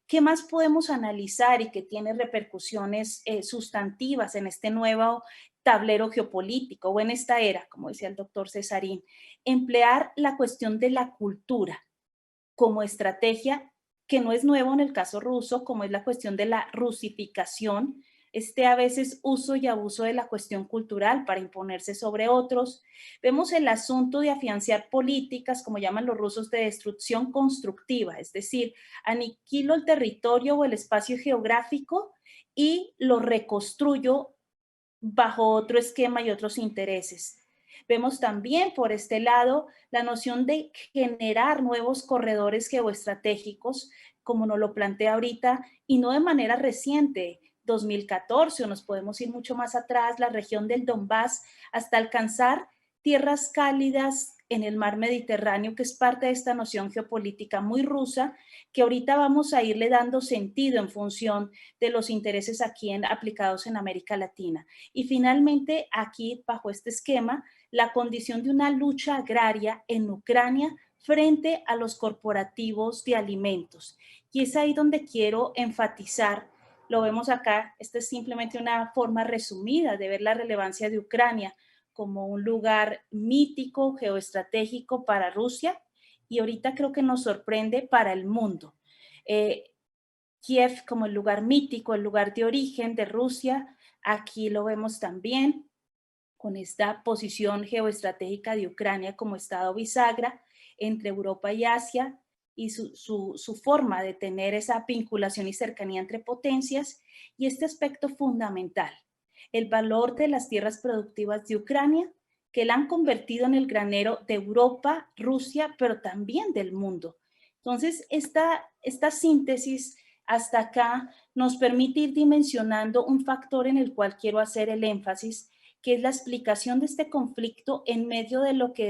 ¿Qué más podemos analizar y que tiene repercusiones sustantivas en este nuevo tablero geopolítico o en esta era, como decía el doctor Cesarín? Emplear la cuestión de la cultura como estrategia, que no es nuevo en el caso ruso, como es la cuestión de la rusificación, a veces uso y abuso de la cuestión cultural para imponerse sobre otros. Vemos el asunto de afianzar políticas, como llaman los rusos, de destrucción constructiva, es decir, aniquilo el territorio o el espacio geográfico y lo reconstruyo bajo otro esquema y otros intereses. Vemos también por este lado la noción de generar nuevos corredores geoestratégicos, como nos lo plantea ahorita, y no de manera reciente, 2014, o nos podemos ir mucho más atrás, la región del Donbass, hasta alcanzar tierras cálidas en el mar Mediterráneo, que es parte de esta noción geopolítica muy rusa, que ahorita vamos a irle dando sentido en función de los intereses aquí aplicados en América Latina. Y finalmente, aquí, bajo este esquema, la condición de una lucha agraria en Ucrania frente a los corporativos de alimentos. Y es ahí donde quiero enfatizar, lo vemos acá, esta es simplemente una forma resumida de ver la relevancia de Ucrania como un lugar mítico, geoestratégico para Rusia, y ahorita creo que nos sorprende para el mundo. Kiev como el lugar mítico, el lugar de origen de Rusia, aquí lo vemos también con esta posición geoestratégica de Ucrania como estado bisagra entre Europa y Asia, y su forma de tener esa vinculación y cercanía entre potencias, y este aspecto fundamental, el valor de las tierras productivas de Ucrania, que la han convertido en el granero de Europa, Rusia, pero también del mundo. Entonces, esta síntesis hasta acá nos permite ir dimensionando un factor en el cual quiero hacer el énfasis, que es la explicación de este conflicto en medio de lo que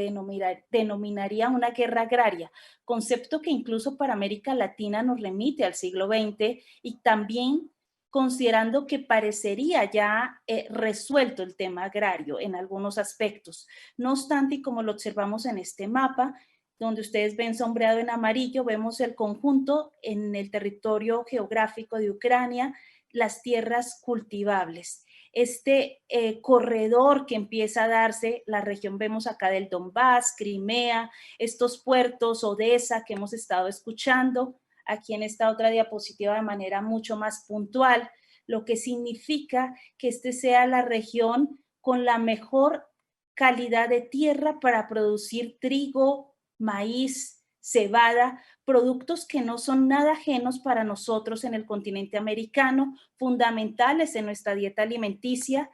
denominaría una guerra agraria, concepto que incluso para América Latina nos remite al siglo XX, y también considerando que parecería ya resuelto el tema agrario en algunos aspectos. No obstante, y como lo observamos en este mapa, donde ustedes ven sombreado en amarillo, vemos el conjunto en el territorio geográfico de Ucrania, las tierras cultivables. Este corredor que empieza a darse, la región vemos acá del Donbass, Crimea, estos puertos, Odessa que hemos estado escuchando, aquí en esta otra diapositiva de manera mucho más puntual, lo que significa que este sea la región con la mejor calidad de tierra para producir trigo, maíz, cebada, productos que no son nada ajenos para nosotros en el continente americano, fundamentales en nuestra dieta alimenticia,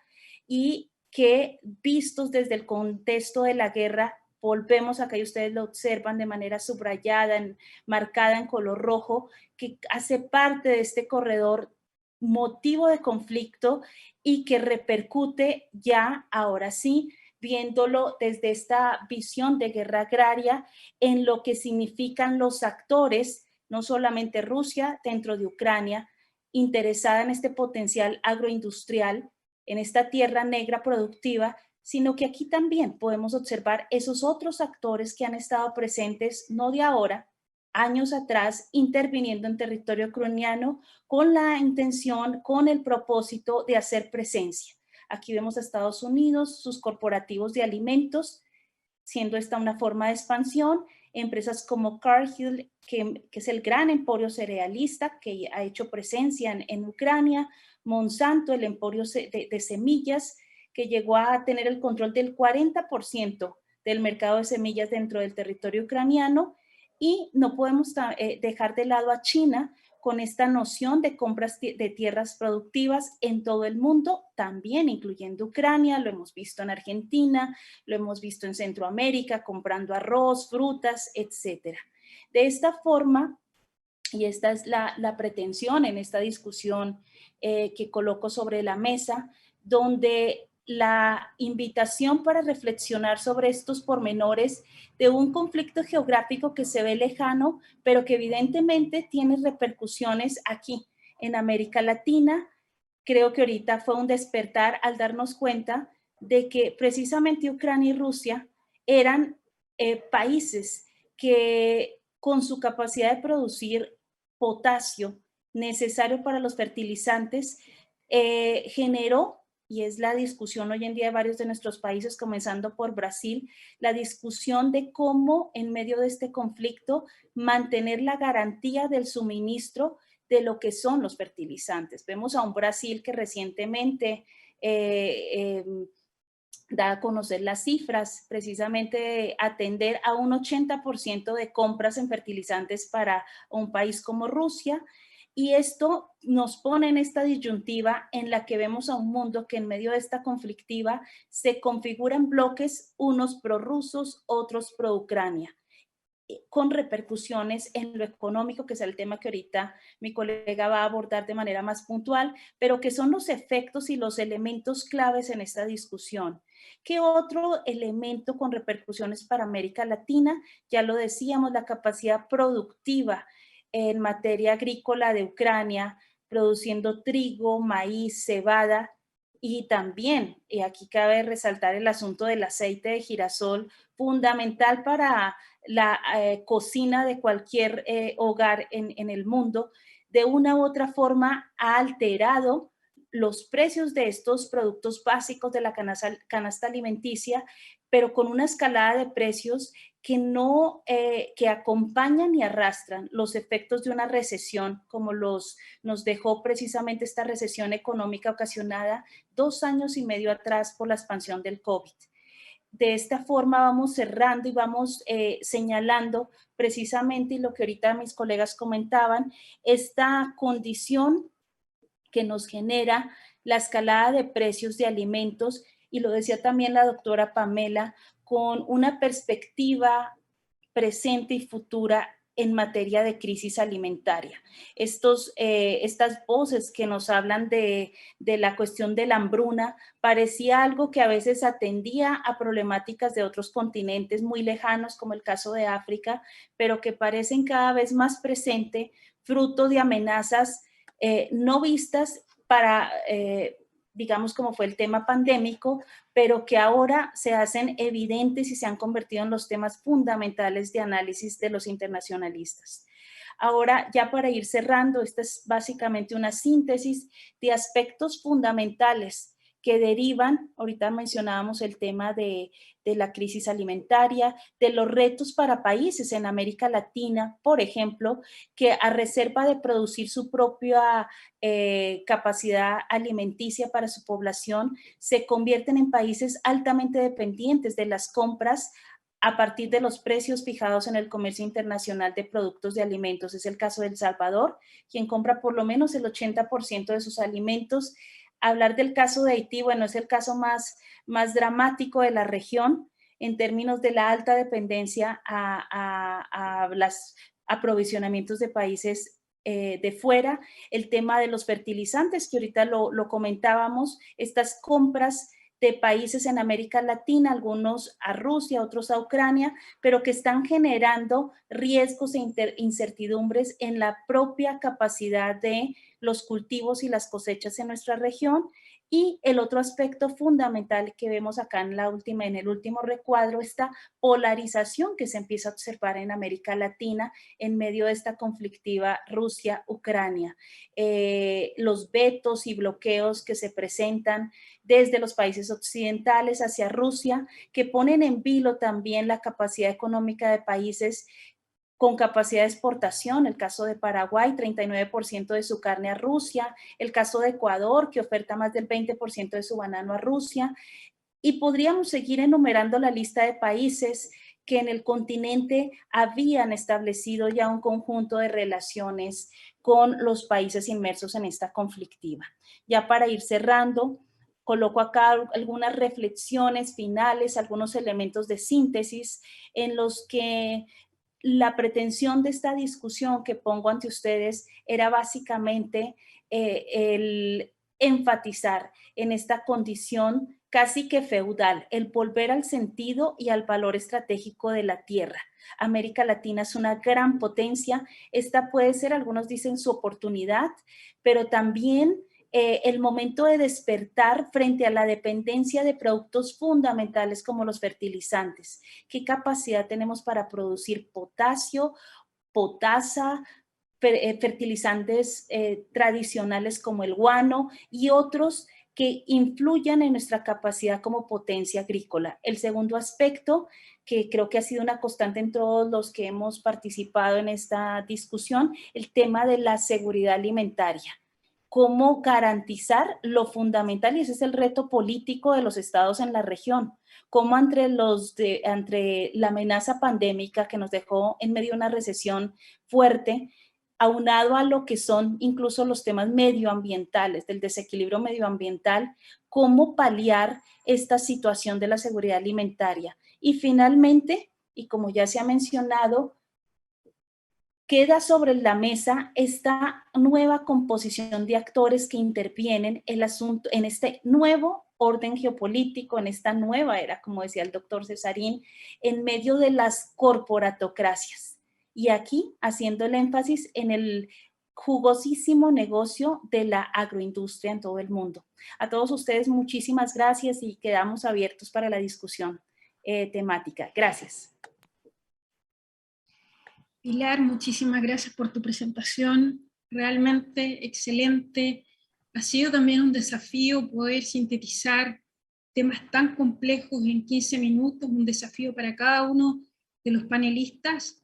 y que vistos desde el contexto de la guerra, volvemos acá y ustedes lo observan de manera subrayada, marcada en color rojo, que hace parte de este corredor motivo de conflicto y que repercute ya, ahora sí, viéndolo desde esta visión de guerra agraria, en lo que significan los actores, no solamente Rusia dentro de Ucrania, interesada en este potencial agroindustrial, en esta tierra negra productiva, sino que aquí también podemos observar esos otros actores que han estado presentes, no de ahora, años atrás, interviniendo en territorio ucraniano con la intención, con el propósito de hacer presencia. Aquí vemos a Estados Unidos, sus corporativos de alimentos, siendo esta una forma de expansión, empresas como Cargill, que es el gran emporio cerealista que ha hecho presencia en Ucrania, Monsanto, el emporio de semillas, que llegó a tener el control del 40% del mercado de semillas dentro del territorio ucraniano, y no podemos dejar de lado a China, con esta noción de compras de tierras productivas en todo el mundo, también incluyendo Ucrania, lo hemos visto en Argentina, lo hemos visto en Centroamérica, comprando arroz, frutas, etc. De esta forma, y esta es la pretensión en esta discusión que coloco sobre la mesa, donde la invitación para reflexionar sobre estos pormenores de un conflicto geográfico que se ve lejano, pero que evidentemente tiene repercusiones aquí en América Latina. Creo que ahorita fue un despertar al darnos cuenta de que precisamente Ucrania y Rusia eran países que con su capacidad de producir potasio necesario para los fertilizantes generó, y es la discusión hoy en día de varios de nuestros países, comenzando por Brasil, la discusión de cómo en medio de este conflicto mantener la garantía del suministro de lo que son los fertilizantes. Vemos a un Brasil que recientemente da a conocer las cifras, precisamente de atender a un 80% de compras en fertilizantes para un país como Rusia. Y esto nos pone en esta disyuntiva en la que vemos a un mundo que en medio de esta conflictiva se configura en bloques, unos prorrusos, otros pro Ucrania. con repercusiones en lo económico, que es el tema que ahorita mi colega va a abordar de manera más puntual, pero que son los efectos y los elementos claves en esta discusión. ¿Qué otro elemento con repercusiones para América Latina? Ya lo decíamos, la capacidad productiva en materia agrícola de Ucrania, produciendo trigo, maíz, cebada, y también, y aquí cabe resaltar el asunto del aceite de girasol, fundamental para la cocina de cualquier hogar en el mundo, de una u otra forma ha alterado los precios de estos productos básicos de la canasta alimenticia, pero con una escalada de precios que no, que acompañan y arrastran los efectos de una recesión, como nos dejó precisamente esta recesión económica ocasionada 2 años y medio atrás por la expansión del COVID. De esta forma vamos cerrando y vamos señalando precisamente, y lo que ahorita mis colegas comentaban, esta condición que nos genera la escalada de precios de alimentos, y lo decía también la doctora Pamela, con una perspectiva presente y futura en materia de crisis alimentaria. Estas voces que nos hablan de la cuestión de la hambruna, parecía algo que a veces atendía a problemáticas de otros continentes muy lejanos, como el caso de África, pero que parecen cada vez más presente, fruto de amenazas no vistas para, digamos, como fue el tema pandémico, pero que ahora se hacen evidentes y se han convertido en los temas fundamentales de análisis de los internacionalistas. Ahora, ya para ir cerrando, esta es básicamente una síntesis de aspectos fundamentales que derivan, ahorita mencionábamos el tema de la crisis alimentaria, de los retos para países en América Latina, por ejemplo, que a reserva de producir su propia capacidad alimenticia para su población, se convierten en países altamente dependientes de las compras a partir de los precios fijados en el comercio internacional de productos de alimentos. Es el caso de El Salvador, quien compra por lo menos el 80% de sus alimentos. Hablar del caso de Haití, bueno, es el caso más dramático de la región en términos de la alta dependencia a los aprovisionamientos de países de fuera. El tema de los fertilizantes, que ahorita lo comentábamos, estas compras de países en América Latina, algunos a Rusia, otros a Ucrania, pero que están generando riesgos e incertidumbres en la propia capacidad de los cultivos y las cosechas en nuestra región. Y el otro aspecto fundamental que vemos acá en el último recuadro, esta polarización que se empieza a observar en América Latina en medio de esta conflictiva Rusia-Ucrania. Los vetos y bloqueos que se presentan desde los países occidentales hacia Rusia, que ponen en vilo también la capacidad económica de países con capacidad de exportación, el caso de Paraguay, 39% de su carne a Rusia, el caso de Ecuador, que oferta más del 20% de su banano a Rusia, y podríamos seguir enumerando la lista de países que en el continente habían establecido ya un conjunto de relaciones con los países inmersos en esta conflictiva. Ya para ir cerrando, coloco acá algunas reflexiones finales, algunos elementos de síntesis en los que la pretensión de esta discusión que pongo ante ustedes era básicamente el enfatizar en esta condición casi que feudal, el volver al sentido y al valor estratégico de la tierra. América Latina es una gran potencia, esta puede ser, algunos dicen, su oportunidad, pero también el momento de despertar frente a la dependencia de productos fundamentales como los fertilizantes. ¿Qué capacidad tenemos para producir potasio, potasa, fertilizantes tradicionales como el guano y otros que influyan en nuestra capacidad como potencia agrícola? El segundo aspecto, que creo que ha sido una constante en todos los que hemos participado en esta discusión, el tema de la seguridad alimentaria. Cómo garantizar lo fundamental, y ese es el reto político de los estados en la región, cómo entre la amenaza pandémica que nos dejó en medio de una recesión fuerte, aunado a lo que son incluso los temas medioambientales, del desequilibrio medioambiental, cómo paliar esta situación de la seguridad alimentaria. Y finalmente, y como ya se ha mencionado, queda sobre la mesa esta nueva composición de actores que intervienen el asunto, en este nuevo orden geopolítico, en esta nueva era, como decía el doctor Cesarín, en medio de las corporatocracias. Y aquí haciendo el énfasis en el jugosísimo negocio de la agroindustria en todo el mundo. A todos ustedes muchísimas gracias y quedamos abiertos para la discusión temática. Gracias. Pilar, muchísimas gracias por tu presentación, realmente excelente. Ha sido también un desafío poder sintetizar temas tan complejos en 15 minutos, un desafío para cada uno de los panelistas,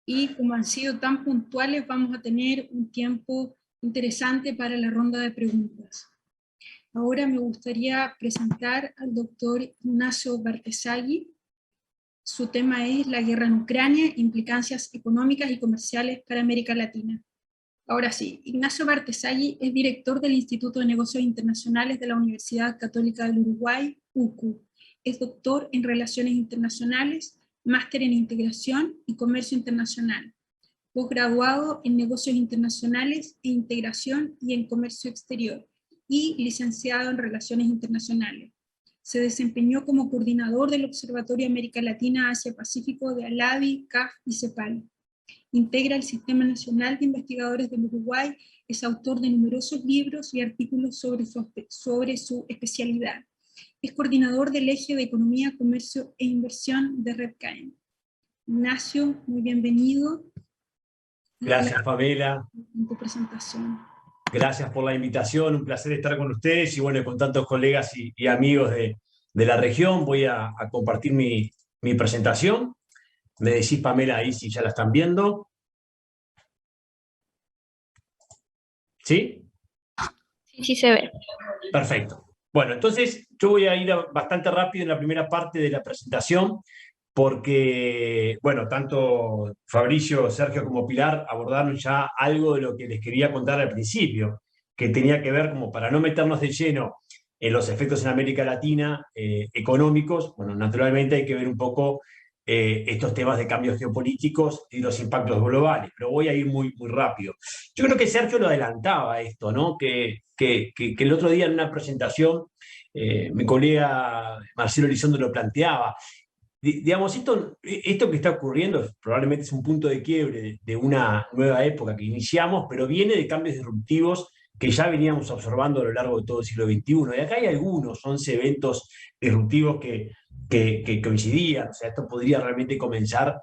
y como han sido tan puntuales, vamos a tener un tiempo interesante para la ronda de preguntas. Ahora me gustaría presentar al doctor Ignacio Bartesagui. Su tema es la guerra en Ucrania, implicancias económicas y comerciales para América Latina. Ahora sí, Ignacio Bartesagui es director del Instituto de Negocios Internacionales de la Universidad Católica del Uruguay, UCU. Es doctor en Relaciones Internacionales, máster en Integración y Comercio Internacional, posgraduado en Negocios Internacionales e Integración y en Comercio Exterior, y licenciado en Relaciones Internacionales. Se desempeñó como coordinador del Observatorio América Latina, Asia Pacífico de ALABI, CAF y CEPAL. Integra el Sistema Nacional de Investigadores del Uruguay, es autor de numerosos libros y artículos sobre su especialidad. Es coordinador del Eje de Economía, Comercio e Inversión de RedCaem. Ignacio, muy bienvenido. Gracias, Pamela. En tu presentación. Gracias por la invitación, un placer estar con ustedes y bueno, con tantos colegas y amigos de la región. Voy a compartir mi presentación. Me decís, Pamela, ahí si ya la están viendo. ¿Sí? Sí se ve. Perfecto. Bueno, entonces yo voy a ir bastante rápido en la primera parte de la presentación porque, bueno, tanto Fabricio, Sergio como Pilar abordaron ya algo de lo que les quería contar al principio, que tenía que ver, como para no meternos de lleno en los efectos en América Latina económicos, bueno, naturalmente hay que ver un poco estos temas de cambios geopolíticos y los impactos globales, pero voy a ir muy rápido. Yo creo que Sergio lo adelantaba esto, ¿no? Que el otro día en una presentación mi colega Marcelo Elizondo lo planteaba. Digamos, esto que está ocurriendo probablemente es un punto de quiebre de una nueva época que iniciamos, pero viene de cambios disruptivos que ya veníamos observando a lo largo de todo el siglo XXI. Y acá hay algunos 11 eventos disruptivos que coincidían. O sea, esto podría realmente comenzar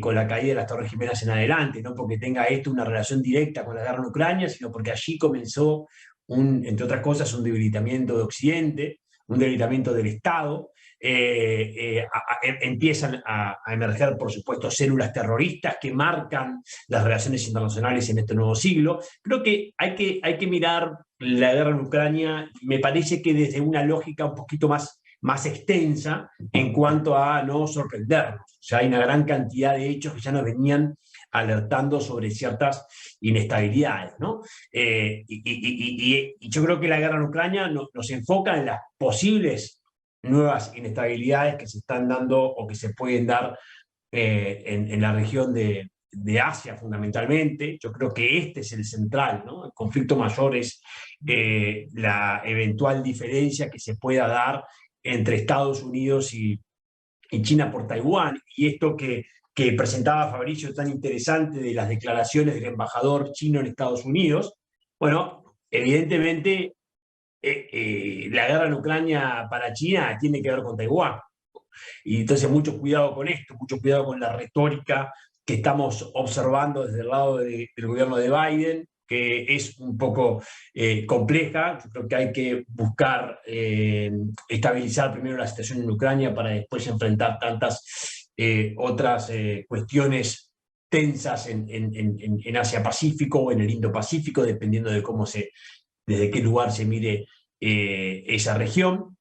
con la caída de las Torres Gemelas en adelante, no porque tenga esto una relación directa con la guerra en Ucrania, sino porque allí comenzó, entre otras cosas, un debilitamiento de Occidente, un debilitamiento del Estado. Empiezan a emerger, por supuesto, células terroristas que marcan las relaciones internacionales en este nuevo siglo. Creo que hay que mirar la guerra en Ucrania, me parece que desde una lógica un poquito más extensa en cuanto a no sorprendernos. O sea, hay una gran cantidad de hechos que ya nos venían alertando sobre ciertas inestabilidades, ¿no? Y yo creo que la guerra en Ucrania nos enfoca en las posibles nuevas inestabilidades que se están dando o que se pueden dar en la región de Asia fundamentalmente. Yo creo que este es el central, ¿no? El conflicto mayor es la eventual diferencia que se pueda dar entre Estados Unidos y China por Taiwán, y esto que presentaba Fabricio tan interesante de las declaraciones del embajador chino en Estados Unidos. Bueno, evidentemente la guerra en Ucrania para China tiene que ver con Taiwán. Y entonces mucho cuidado con esto, mucho cuidado con la retórica que estamos observando desde el lado del gobierno de Biden, que es un poco compleja. Yo creo que hay que buscar estabilizar primero la situación en Ucrania para después enfrentar tantas otras cuestiones tensas en Asia-Pacífico o en el Indo-Pacífico, dependiendo de desde qué lugar se mire esa región.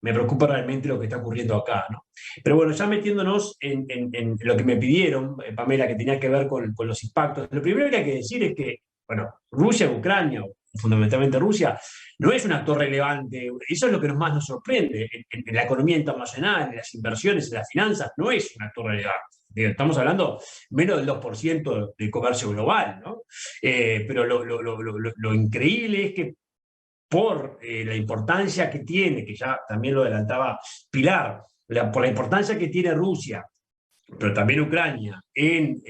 Me preocupa realmente lo que está ocurriendo acá, ¿no? Pero bueno, ya metiéndonos en lo que me pidieron, Pamela, que tenía que ver con los impactos, lo primero que hay que decir es que, bueno, Rusia, Ucrania, fundamentalmente Rusia, no es un actor relevante. Eso es lo que más nos sorprende. En la economía internacional, en las inversiones, en las finanzas, no es un actor relevante. Estamos hablando menos del 2% del comercio global, ¿no? Pero lo increíble es que por la importancia que tiene, que ya también lo adelantaba Pilar, por la importancia que tiene Rusia, pero también Ucrania, en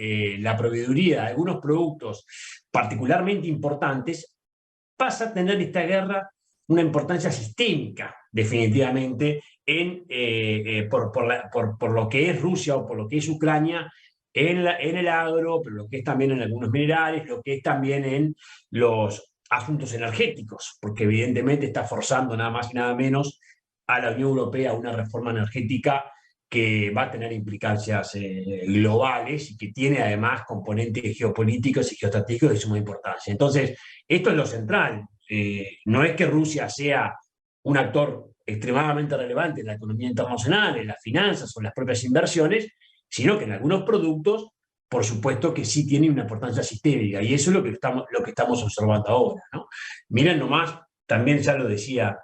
la proveeduría de algunos productos particularmente importantes, pasa a tener esta guerra una importancia sistémica, definitivamente, por lo que es Rusia o por lo que es Ucrania en el agro, pero lo que es también en algunos minerales, lo que es también en los asuntos energéticos, porque evidentemente está forzando nada más y nada menos a la Unión Europea una reforma energética que va a tener implicancias globales y que tiene además componentes geopolíticos y geoestratégicos de suma importancia. Entonces, esto es lo central. No es que Rusia sea un actor extremadamente relevante en la economía internacional, en las finanzas o en las propias inversiones, sino que en algunos productos, por supuesto que sí tiene una importancia sistémica, y eso es lo que estamos observando ahora, ¿no? Miren nomás, también ya lo decía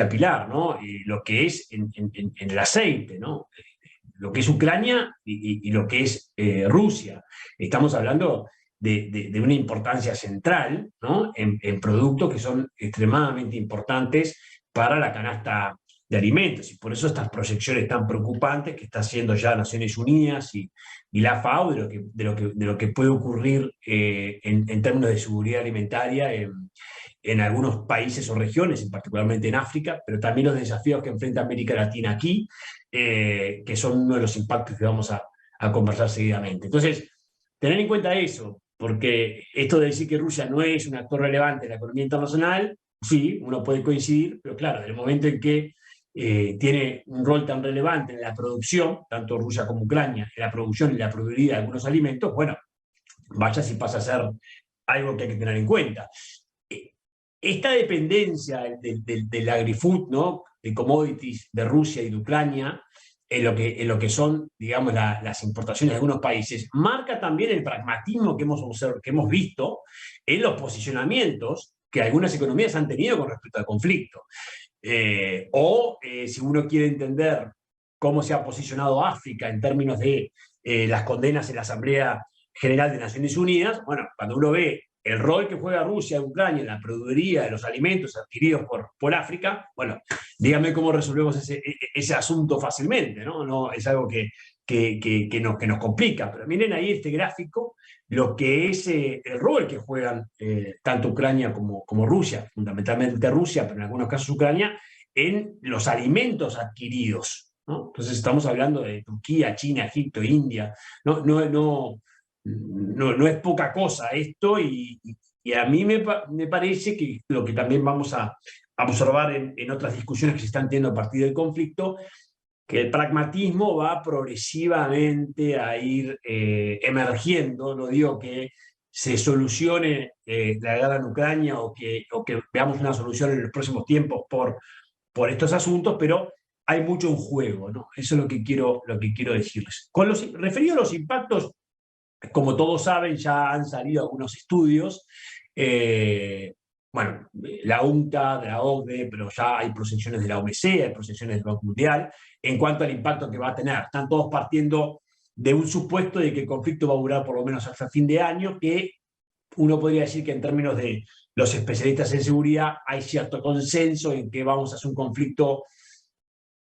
Pilar, ¿no? Lo que es en el aceite, ¿no? Lo que es Ucrania y lo que es Rusia. Estamos hablando de una importancia central, ¿no? en productos que son extremadamente importantes para la canasta de alimentos, y por eso estas proyecciones tan preocupantes que está haciendo ya Naciones Unidas y la FAO de lo que puede ocurrir en términos de seguridad alimentaria en algunos países o regiones, particularmente en África, pero también los desafíos que enfrenta América Latina aquí, que son uno de los impactos que vamos a conversar seguidamente. Entonces, tener en cuenta eso, porque esto de decir que Rusia no es un actor relevante en la economía internacional, sí, uno puede coincidir, pero claro, en el momento en que tiene un rol tan relevante en la producción, tanto Rusia como Ucrania, en la producción y la proveeduría de algunos alimentos, bueno, vaya si pasa a ser algo que hay que tener en cuenta. Esta dependencia del agri-food, ¿no? De commodities de Rusia y de Ucrania, en lo que son, digamos, las importaciones de algunos países, marca también el pragmatismo que hemos visto en los posicionamientos que algunas economías han tenido con respecto al conflicto. Si uno quiere entender cómo se ha posicionado África en términos de las condenas en la Asamblea General de Naciones Unidas, bueno, cuando uno ve el rol que juega Rusia y Ucrania en la proveeduría de los alimentos adquiridos por África, bueno, dígame cómo resolvemos ese asunto fácilmente, ¿no? No es algo que nos complica, pero miren ahí este gráfico, lo que es el rol que juegan tanto Ucrania como Rusia, fundamentalmente Rusia, pero en algunos casos Ucrania, en los alimentos adquiridos, ¿no? Entonces estamos hablando de Turquía, China, Egipto, India, no es poca cosa esto, y a mí me parece que lo que también vamos a observar en otras discusiones que se están teniendo a partir del conflicto, que el pragmatismo va progresivamente a ir emergiendo. No digo que se solucione la guerra en Ucrania o que veamos una solución en los próximos tiempos por estos asuntos, pero hay mucho en juego, ¿no? Eso es lo que quiero decirles. Referido a los impactos, como todos saben, ya han salido algunos estudios, bueno, la UNCTAD, de la OCDE, pero ya hay proyecciones de la OMC, hay proyecciones del Banco Mundial, en cuanto al impacto que va a tener. Están todos partiendo de un supuesto de que el conflicto va a durar por lo menos hasta fin de año, que uno podría decir que en términos de los especialistas en seguridad hay cierto consenso en que vamos a hacer un conflicto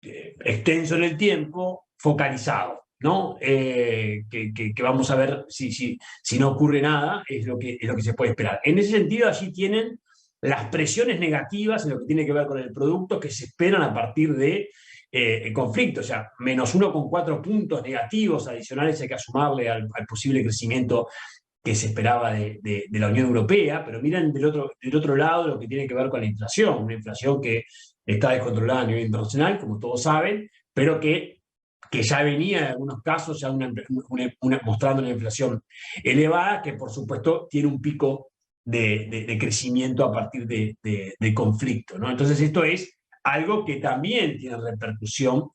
extenso en el tiempo, focalizado, ¿no? Que vamos a ver si no ocurre nada, es lo que se puede esperar. En ese sentido, allí tienen las presiones negativas en lo que tiene que ver con el producto que se esperan a partir de el conflicto, o sea, menos 1,4 puntos negativos adicionales hay que sumarle al posible crecimiento que se esperaba de la Unión Europea, pero miren del otro lado lo que tiene que ver con la inflación, una inflación que está descontrolada a nivel internacional, como todos saben, pero que ya venía en algunos casos ya mostrando una inflación elevada, que por supuesto tiene un pico de crecimiento a partir del conflicto, ¿no? Entonces esto es algo que también tiene repercusión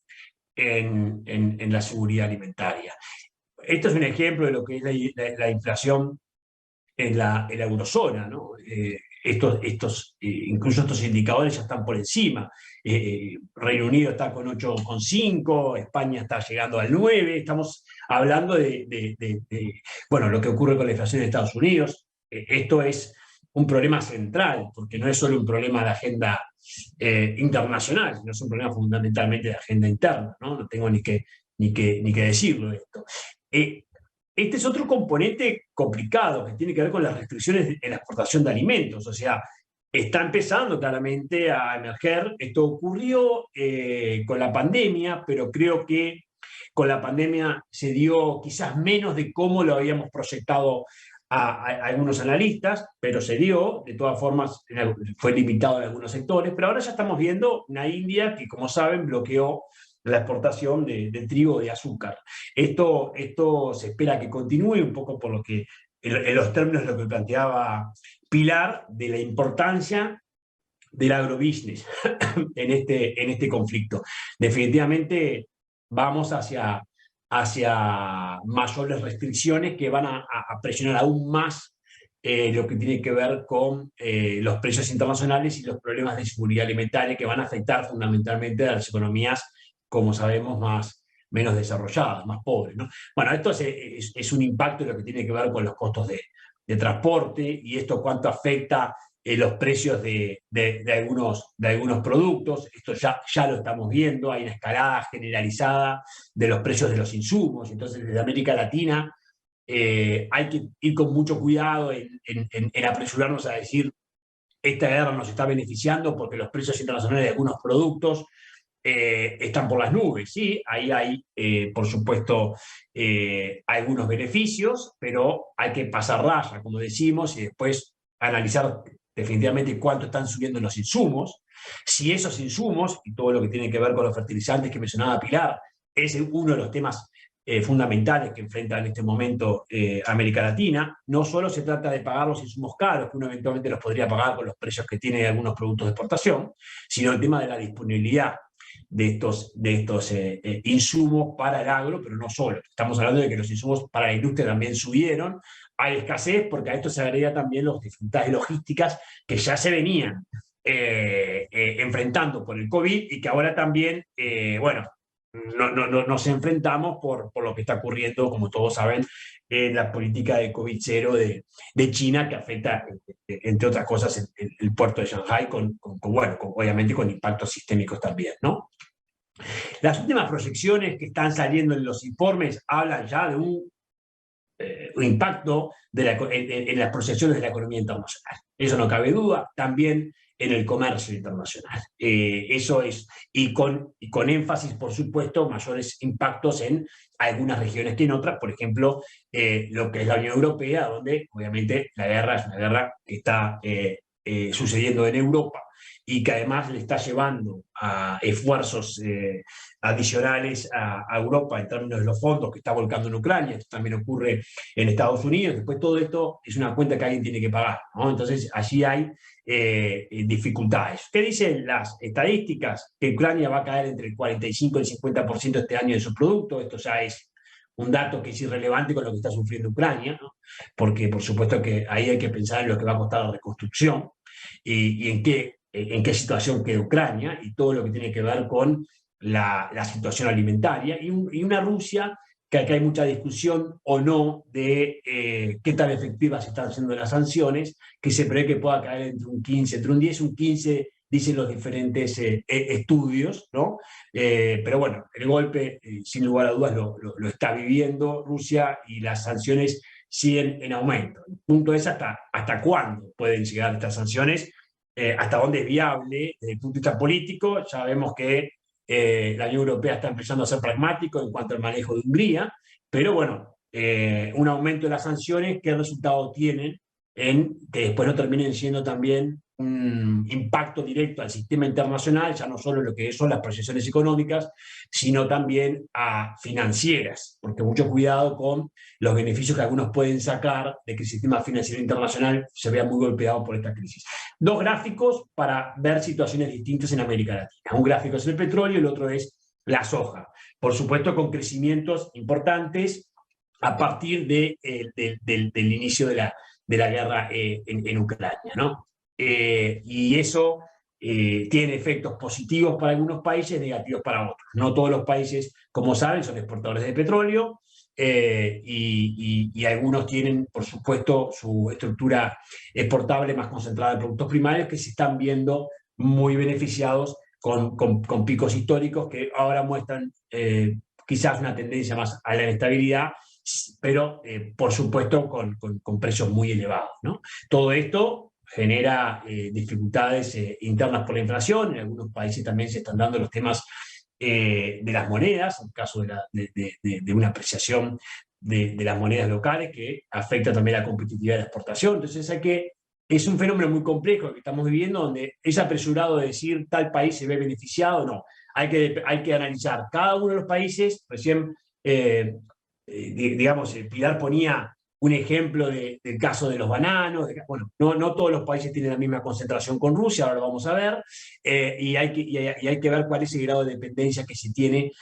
en la seguridad alimentaria. Esto es un ejemplo de lo que es la inflación en la eurozona, ¿no? incluso estos indicadores ya están por encima. Reino Unido está con 8,5, España está llegando al 9, estamos hablando bueno, lo que ocurre con la inflación en Estados Unidos. Esto es un problema central, porque no es solo un problema de agenda internacional, sino es un problema fundamentalmente de agenda interna, ¿no? No tengo ni que decirlo esto. Este es otro componente complicado que tiene que ver con las restricciones en la exportación de alimentos. O sea, está empezando claramente a emerger. Esto ocurrió con la pandemia, pero creo que con la pandemia se dio quizás menos de cómo lo habíamos proyectado a algunos analistas, pero se dio. De todas formas, fue limitado en algunos sectores. Pero ahora ya estamos viendo una India que, como saben, bloqueó la exportación de trigo y de azúcar. Esto se espera que continúe un poco por lo que, en los términos de lo que planteaba Pilar, de la importancia del agrobusiness en este conflicto. Definitivamente vamos hacia mayores restricciones que van a presionar aún más lo que tiene que ver con los precios internacionales y los problemas de seguridad alimentaria que van a afectar fundamentalmente a las economías, como sabemos, menos desarrolladas, más pobres, ¿no? Bueno, esto es un impacto de lo que tiene que ver con los costos de transporte, y esto cuánto afecta los precios de algunos productos. Esto ya lo estamos viendo, hay una escalada generalizada de los precios de los insumos. Entonces, desde América Latina hay que ir con mucho cuidado en apresurarnos a decir esta guerra nos está beneficiando porque los precios internacionales de algunos productos están por las nubes. Sí, ahí hay, por supuesto, algunos beneficios, pero hay que pasar raya, como decimos, y después analizar definitivamente cuánto están subiendo los insumos. Si esos insumos, y todo lo que tiene que ver con los fertilizantes que mencionaba Pilar, es uno de los temas fundamentales que enfrenta en este momento América Latina. No solo se trata de pagar los insumos caros, que uno eventualmente los podría pagar con los precios que tiene algunos productos de exportación, sino el tema de la disponibilidad de estos insumos para el agro, pero no solo. Estamos hablando de que los insumos para la industria también subieron. Hay escasez porque a esto se agrega también las dificultades logísticas que ya se venían enfrentando por el COVID y que ahora también, bueno, nos enfrentamos por lo que está ocurriendo, como todos saben, en la política de COVID-0 de China, que afecta, entre otras cosas, el puerto de Shanghái, obviamente con impactos sistémicos también, ¿no? Las últimas proyecciones que están saliendo en los informes hablan ya de un impacto en las proyecciones de la economía internacional. Eso no cabe duda. También en el comercio internacional. Eso es, y con énfasis, por supuesto, mayores impactos en algunas regiones que en otras, por ejemplo, lo que es la Unión Europea, donde obviamente la guerra es una guerra que está sucediendo en Europa y que además le está llevando a esfuerzos adicionales a Europa en términos de los fondos que está volcando en Ucrania. Esto también ocurre en Estados Unidos. Después todo esto es una cuenta que alguien tiene que pagar, ¿no? Entonces allí hay dificultades. ¿Qué dicen las estadísticas? Que Ucrania va a caer entre el 45 y el 50% este año de su producto. Esto ya es un dato que es irrelevante con lo que está sufriendo Ucrania, ¿no? Porque por supuesto que ahí hay que pensar en lo que va a costar la reconstrucción y en qué situación queda Ucrania y todo lo que tiene que ver con la situación alimentaria y una Rusia que acá hay mucha discusión o no de qué tan efectivas están siendo las sanciones, que se prevé que pueda caer entre un 15, entre un 10 y un 15, dicen los diferentes estudios, ¿no? Pero bueno, el golpe, sin lugar a dudas, lo está viviendo Rusia y las sanciones siguen en aumento. El punto es hasta cuándo pueden llegar estas sanciones, hasta dónde es viable desde el punto de vista político. Ya vemos que la Unión Europea está empezando a ser pragmático en cuanto al manejo de Hungría, pero bueno, un aumento de las sanciones, ¿qué resultado tienen en que después no terminen siendo también un impacto directo al sistema internacional, ya no solo lo que son las proyecciones económicas, sino también a financieras? Porque mucho cuidado con los beneficios que algunos pueden sacar de que el sistema financiero internacional se vea muy golpeado por esta crisis. Dos gráficos para ver situaciones distintas en América Latina. Un gráfico es el petróleo y el otro es la soja. Por supuesto, con crecimientos importantes a partir del inicio de la guerra en Ucrania, ¿no? y eso tiene efectos positivos para algunos países, negativos para otros. No todos los países, como saben, son exportadores de petróleo, y algunos tienen, por supuesto, su estructura exportable más concentrada en productos primarios, que se están viendo muy beneficiados con picos históricos que ahora muestran quizás una tendencia más a la inestabilidad, pero por supuesto con precios muy elevados, ¿no? Todo esto genera dificultades internas por la inflación. En algunos países también se están dando los temas de las monedas, en el caso de una apreciación de las monedas locales, que afecta también la competitividad de la exportación. Entonces es un fenómeno muy complejo que estamos viviendo, donde es apresurado de decir tal país se ve beneficiado. No, hay que analizar cada uno de los países. Recién, digamos, Pilar ponía un ejemplo del caso de los bananos. Bueno, no todos los países tienen la misma concentración con Rusia, ahora lo vamos a ver, y hay que ver cuál es el grado de dependencia que se tiene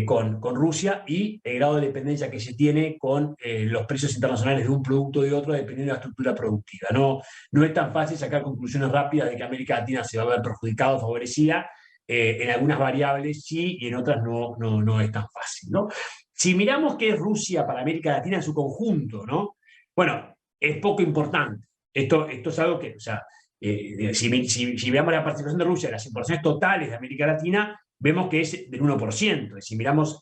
con Rusia, y el grado de dependencia que se tiene con los precios internacionales de un producto o de otro, dependiendo de la estructura productiva. No es tan fácil sacar conclusiones rápidas de que América Latina se va a ver perjudicada o favorecida. En algunas variables sí, y en otras no es tan fácil, ¿no? Si miramos qué es Rusia para América Latina en su conjunto, ¿no? Bueno, es poco importante. Esto es algo que, o sea, si veamos la participación de Rusia en las importaciones totales de América Latina, vemos que es del 1%. Si miramos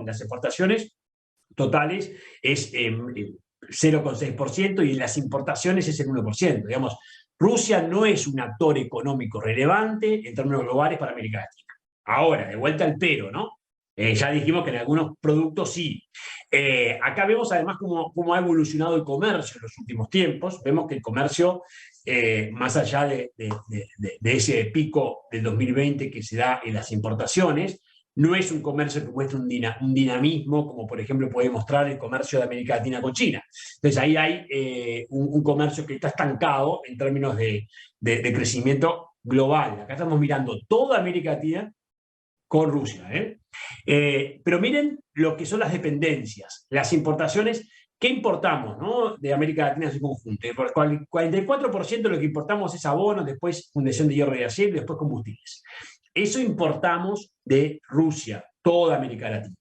las exportaciones totales es 0,6%, y en las importaciones es el 1%. Digamos, Rusia no es un actor económico relevante en términos globales para América Latina. Ahora, de vuelta al pero, ¿no? Ya dijimos que en algunos productos sí. Acá vemos además cómo ha evolucionado el comercio en los últimos tiempos. Vemos que el comercio, más allá de ese pico del 2020 que se da en las importaciones, no es un comercio que muestre un dinamismo, como por ejemplo puede mostrar el comercio de América Latina con China. Entonces ahí hay un comercio que está estancado en términos de crecimiento global. Acá estamos mirando toda América Latina con Rusia, pero miren lo que son las dependencias, las importaciones. ¿Qué importamos, ¿no?, de América Latina en su conjunto? El 44% de lo que importamos es abonos, después fundición de hierro y acero, y después combustibles. Eso importamos de Rusia, toda América Latina.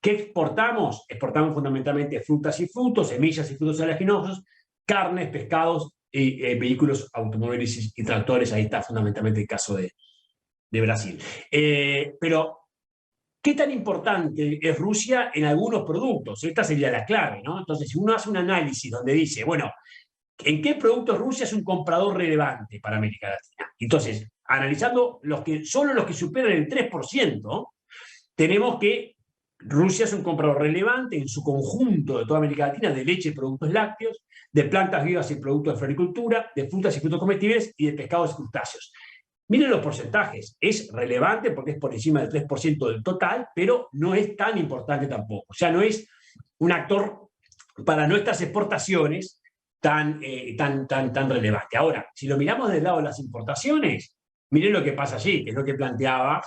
¿Qué exportamos? Exportamos fundamentalmente frutas y frutos, semillas y frutos oleaginosos, carnes, pescados, y vehículos, automóviles y tractores. Ahí está fundamentalmente el caso de Brasil. Pero, ¿qué tan importante es Rusia en algunos productos? Esta sería la clave, ¿no? Entonces, si uno hace un análisis donde dice, bueno, ¿en qué productos Rusia es un comprador relevante para América Latina? Entonces, analizando solo los que superan el 3%, tenemos que Rusia es un comprador relevante en su conjunto de toda América Latina de leche y productos lácteos, de plantas vivas y productos de floricultura, de frutas y frutos comestibles, y de pescados y crustáceos. Miren los porcentajes, es relevante porque es por encima del 3% del total, pero no es tan importante tampoco. O sea, no es un actor para nuestras exportaciones tan relevante. Ahora, si lo miramos del lado de las importaciones, miren lo que pasa allí, que es lo que planteaba,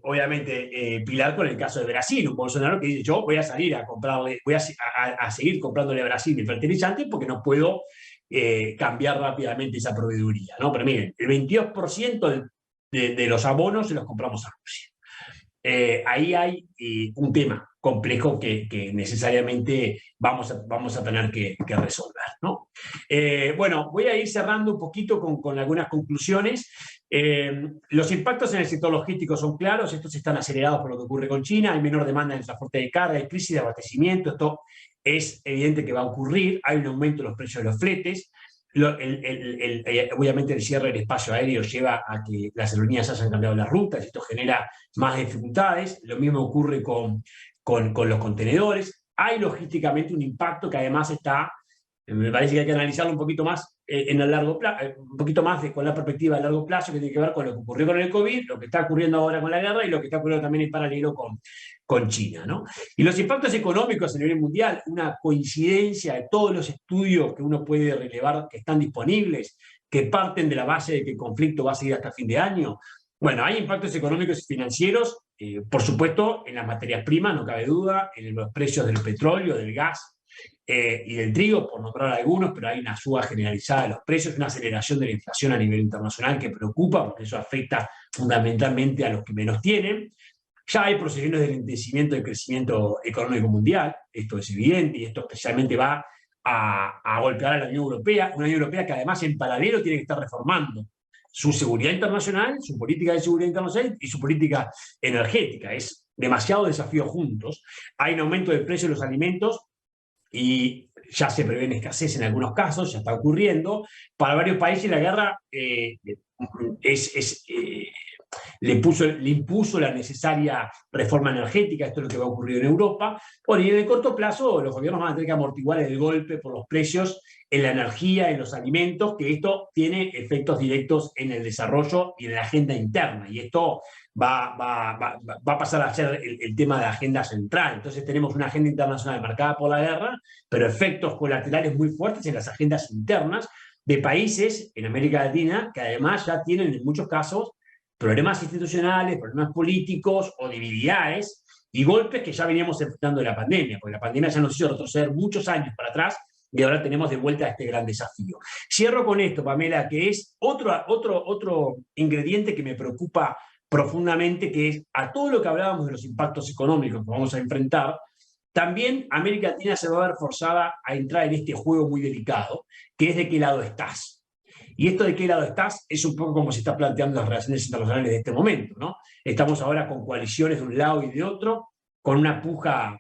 obviamente, Pilar con el caso de Brasil. Un Bolsonaro que dice, yo voy a salir a comprarle, voy a seguir comprándole a Brasil mi fertilizante porque no puedo cambiar rápidamente esa proveeduría, ¿no? Pero miren, el 22% de los abonos se los compramos a Rusia. Ahí hay un tema complejo que necesariamente vamos a tener que resolver, ¿no? Bueno, voy a ir cerrando un poquito con algunas conclusiones. Los impactos en el sector logístico son claros. Estos están acelerados por lo que ocurre con China. Hay menor demanda en el transporte de carga, hay crisis de abastecimiento. Esto es evidente que va a ocurrir. Hay un aumento de los precios de los fletes. Obviamente el cierre del espacio aéreo lleva a que las aerolíneas hayan cambiado las rutas. Esto genera más dificultades. Lo mismo ocurre con los contenedores. Hay logísticamente un impacto que además me parece que hay que analizarlo un poquito más en el largo plazo, un poquito más con la perspectiva de largo plazo, que tiene que ver con lo que ocurrió con el COVID, lo que está ocurriendo ahora con la guerra y lo que está ocurriendo también en paralelo con China, ¿no? Y los impactos económicos a nivel mundial, una coincidencia de todos los estudios que uno puede relevar que están disponibles, que parten de la base de que el conflicto va a seguir hasta fin de año. Bueno, hay impactos económicos y financieros, por supuesto, en las materias primas, no cabe duda, en los precios del petróleo, del gas, y del trigo, por nombrar algunos, pero hay una suba generalizada de los precios, una aceleración de la inflación a nivel internacional que preocupa, porque eso afecta fundamentalmente a los que menos tienen. Ya hay procesiones de lentecimiento del crecimiento económico mundial, esto es evidente, y esto especialmente va a golpear a la Unión Europea, una Unión Europea que además en paralelo tiene que estar reformando su seguridad internacional, su política de seguridad internacional y su política energética. Es demasiado desafío juntos. Hay un aumento del precio de los alimentos y ya se prevé escasez en algunos casos, ya está ocurriendo. Para varios países la guerra le impuso la necesaria reforma energética, esto es lo que va a ocurrir en Europa. Bueno, y en el corto plazo los gobiernos van a tener que amortiguar el golpe por los precios en la energía, en los alimentos, que esto tiene efectos directos en el desarrollo y en la agenda interna, y esto va a pasar a ser el tema de la agenda central. Entonces tenemos una agenda internacional marcada por la guerra, pero efectos colaterales muy fuertes en las agendas internas de países en América Latina que además ya tienen en muchos casos problemas institucionales, problemas políticos o debilidades y golpes que ya veníamos enfrentando de la pandemia, porque la pandemia ya nos hizo retroceder muchos años para atrás y ahora tenemos de vuelta este gran desafío. Cierro con esto, Pamela, que es otro ingrediente que me preocupa profundamente, que es a todo lo que hablábamos de los impactos económicos que vamos a enfrentar, también América Latina se va a ver forzada a entrar en este juego muy delicado, que es de qué lado estás. Y esto de qué lado estás es un poco como se está planteando las relaciones internacionales de este momento, ¿no? Estamos ahora con coaliciones de un lado y de otro, con una puja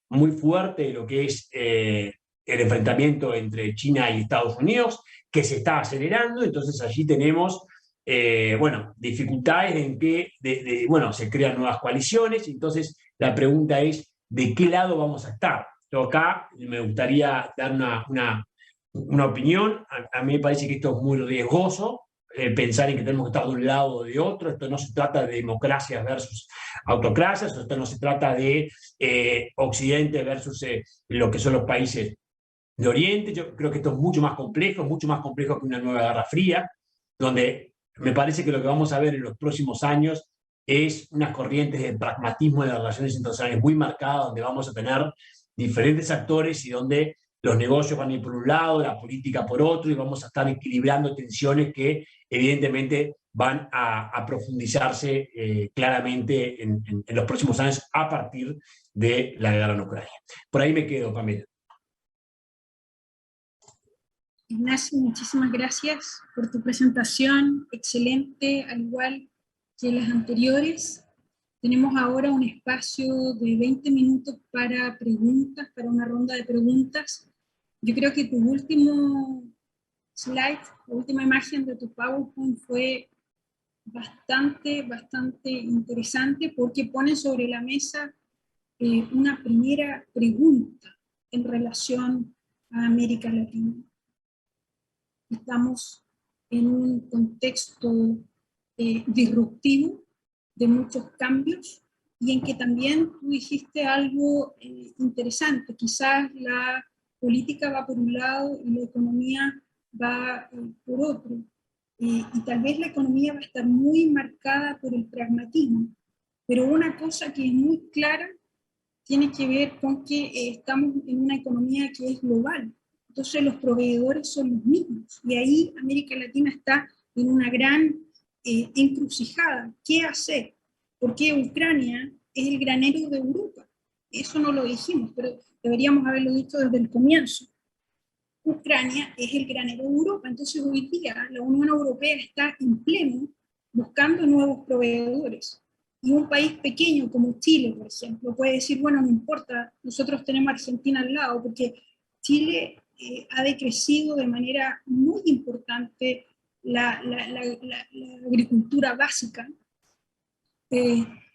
muy fuerte de lo que es el enfrentamiento entre China y Estados Unidos, que se está acelerando. Entonces allí tenemos dificultades en que se crean nuevas coaliciones. Entonces la pregunta es, ¿de qué lado vamos a estar? Yo acá me gustaría dar una opinión. A mí me parece que esto es muy riesgoso, pensar en que tenemos que estar de un lado o de otro. Esto no se trata de democracias versus autocracias, esto no se trata de Occidente versus lo que son los países de Oriente. Yo creo que esto es mucho más complejo que una nueva Guerra Fría, donde me parece que lo que vamos a ver en los próximos años es unas corrientes de pragmatismo de las relaciones internacionales muy marcadas, donde vamos a tener diferentes actores y donde los negocios van a ir por un lado, la política por otro, y vamos a estar equilibrando tensiones que evidentemente van a profundizarse claramente en los próximos años a partir de la guerra en Ucrania. Por ahí me quedo, Pamela. Ignacio, muchísimas gracias por tu presentación, excelente, al igual que las anteriores. Tenemos ahora un espacio de 20 minutos para preguntas, para una ronda de preguntas. Yo creo que tu último slide, la última imagen de tu PowerPoint fue bastante interesante, porque pone sobre la mesa una primera pregunta en relación a América Latina. Estamos en un contexto disruptivo, de muchos cambios, y en que también tú dijiste algo interesante. Quizás la política va por un lado y la economía va por otro. Y tal vez la economía va a estar muy marcada por el pragmatismo. Pero una cosa que es muy clara tiene que ver con que estamos en una economía que es global. Entonces los proveedores son los mismos. Y ahí América Latina está en una gran encrucijada. ¿Qué hacer? Porque Ucrania es el granero de Europa. Eso no lo dijimos, pero deberíamos haberlo dicho desde el comienzo. Ucrania es el granero de Europa. Entonces hoy día la Unión Europea está en pleno buscando nuevos proveedores. Y un país pequeño como Chile, por ejemplo, puede decir, bueno, no importa, nosotros tenemos a Argentina al lado, porque Chile ha decrecido de manera muy importante la agricultura básica.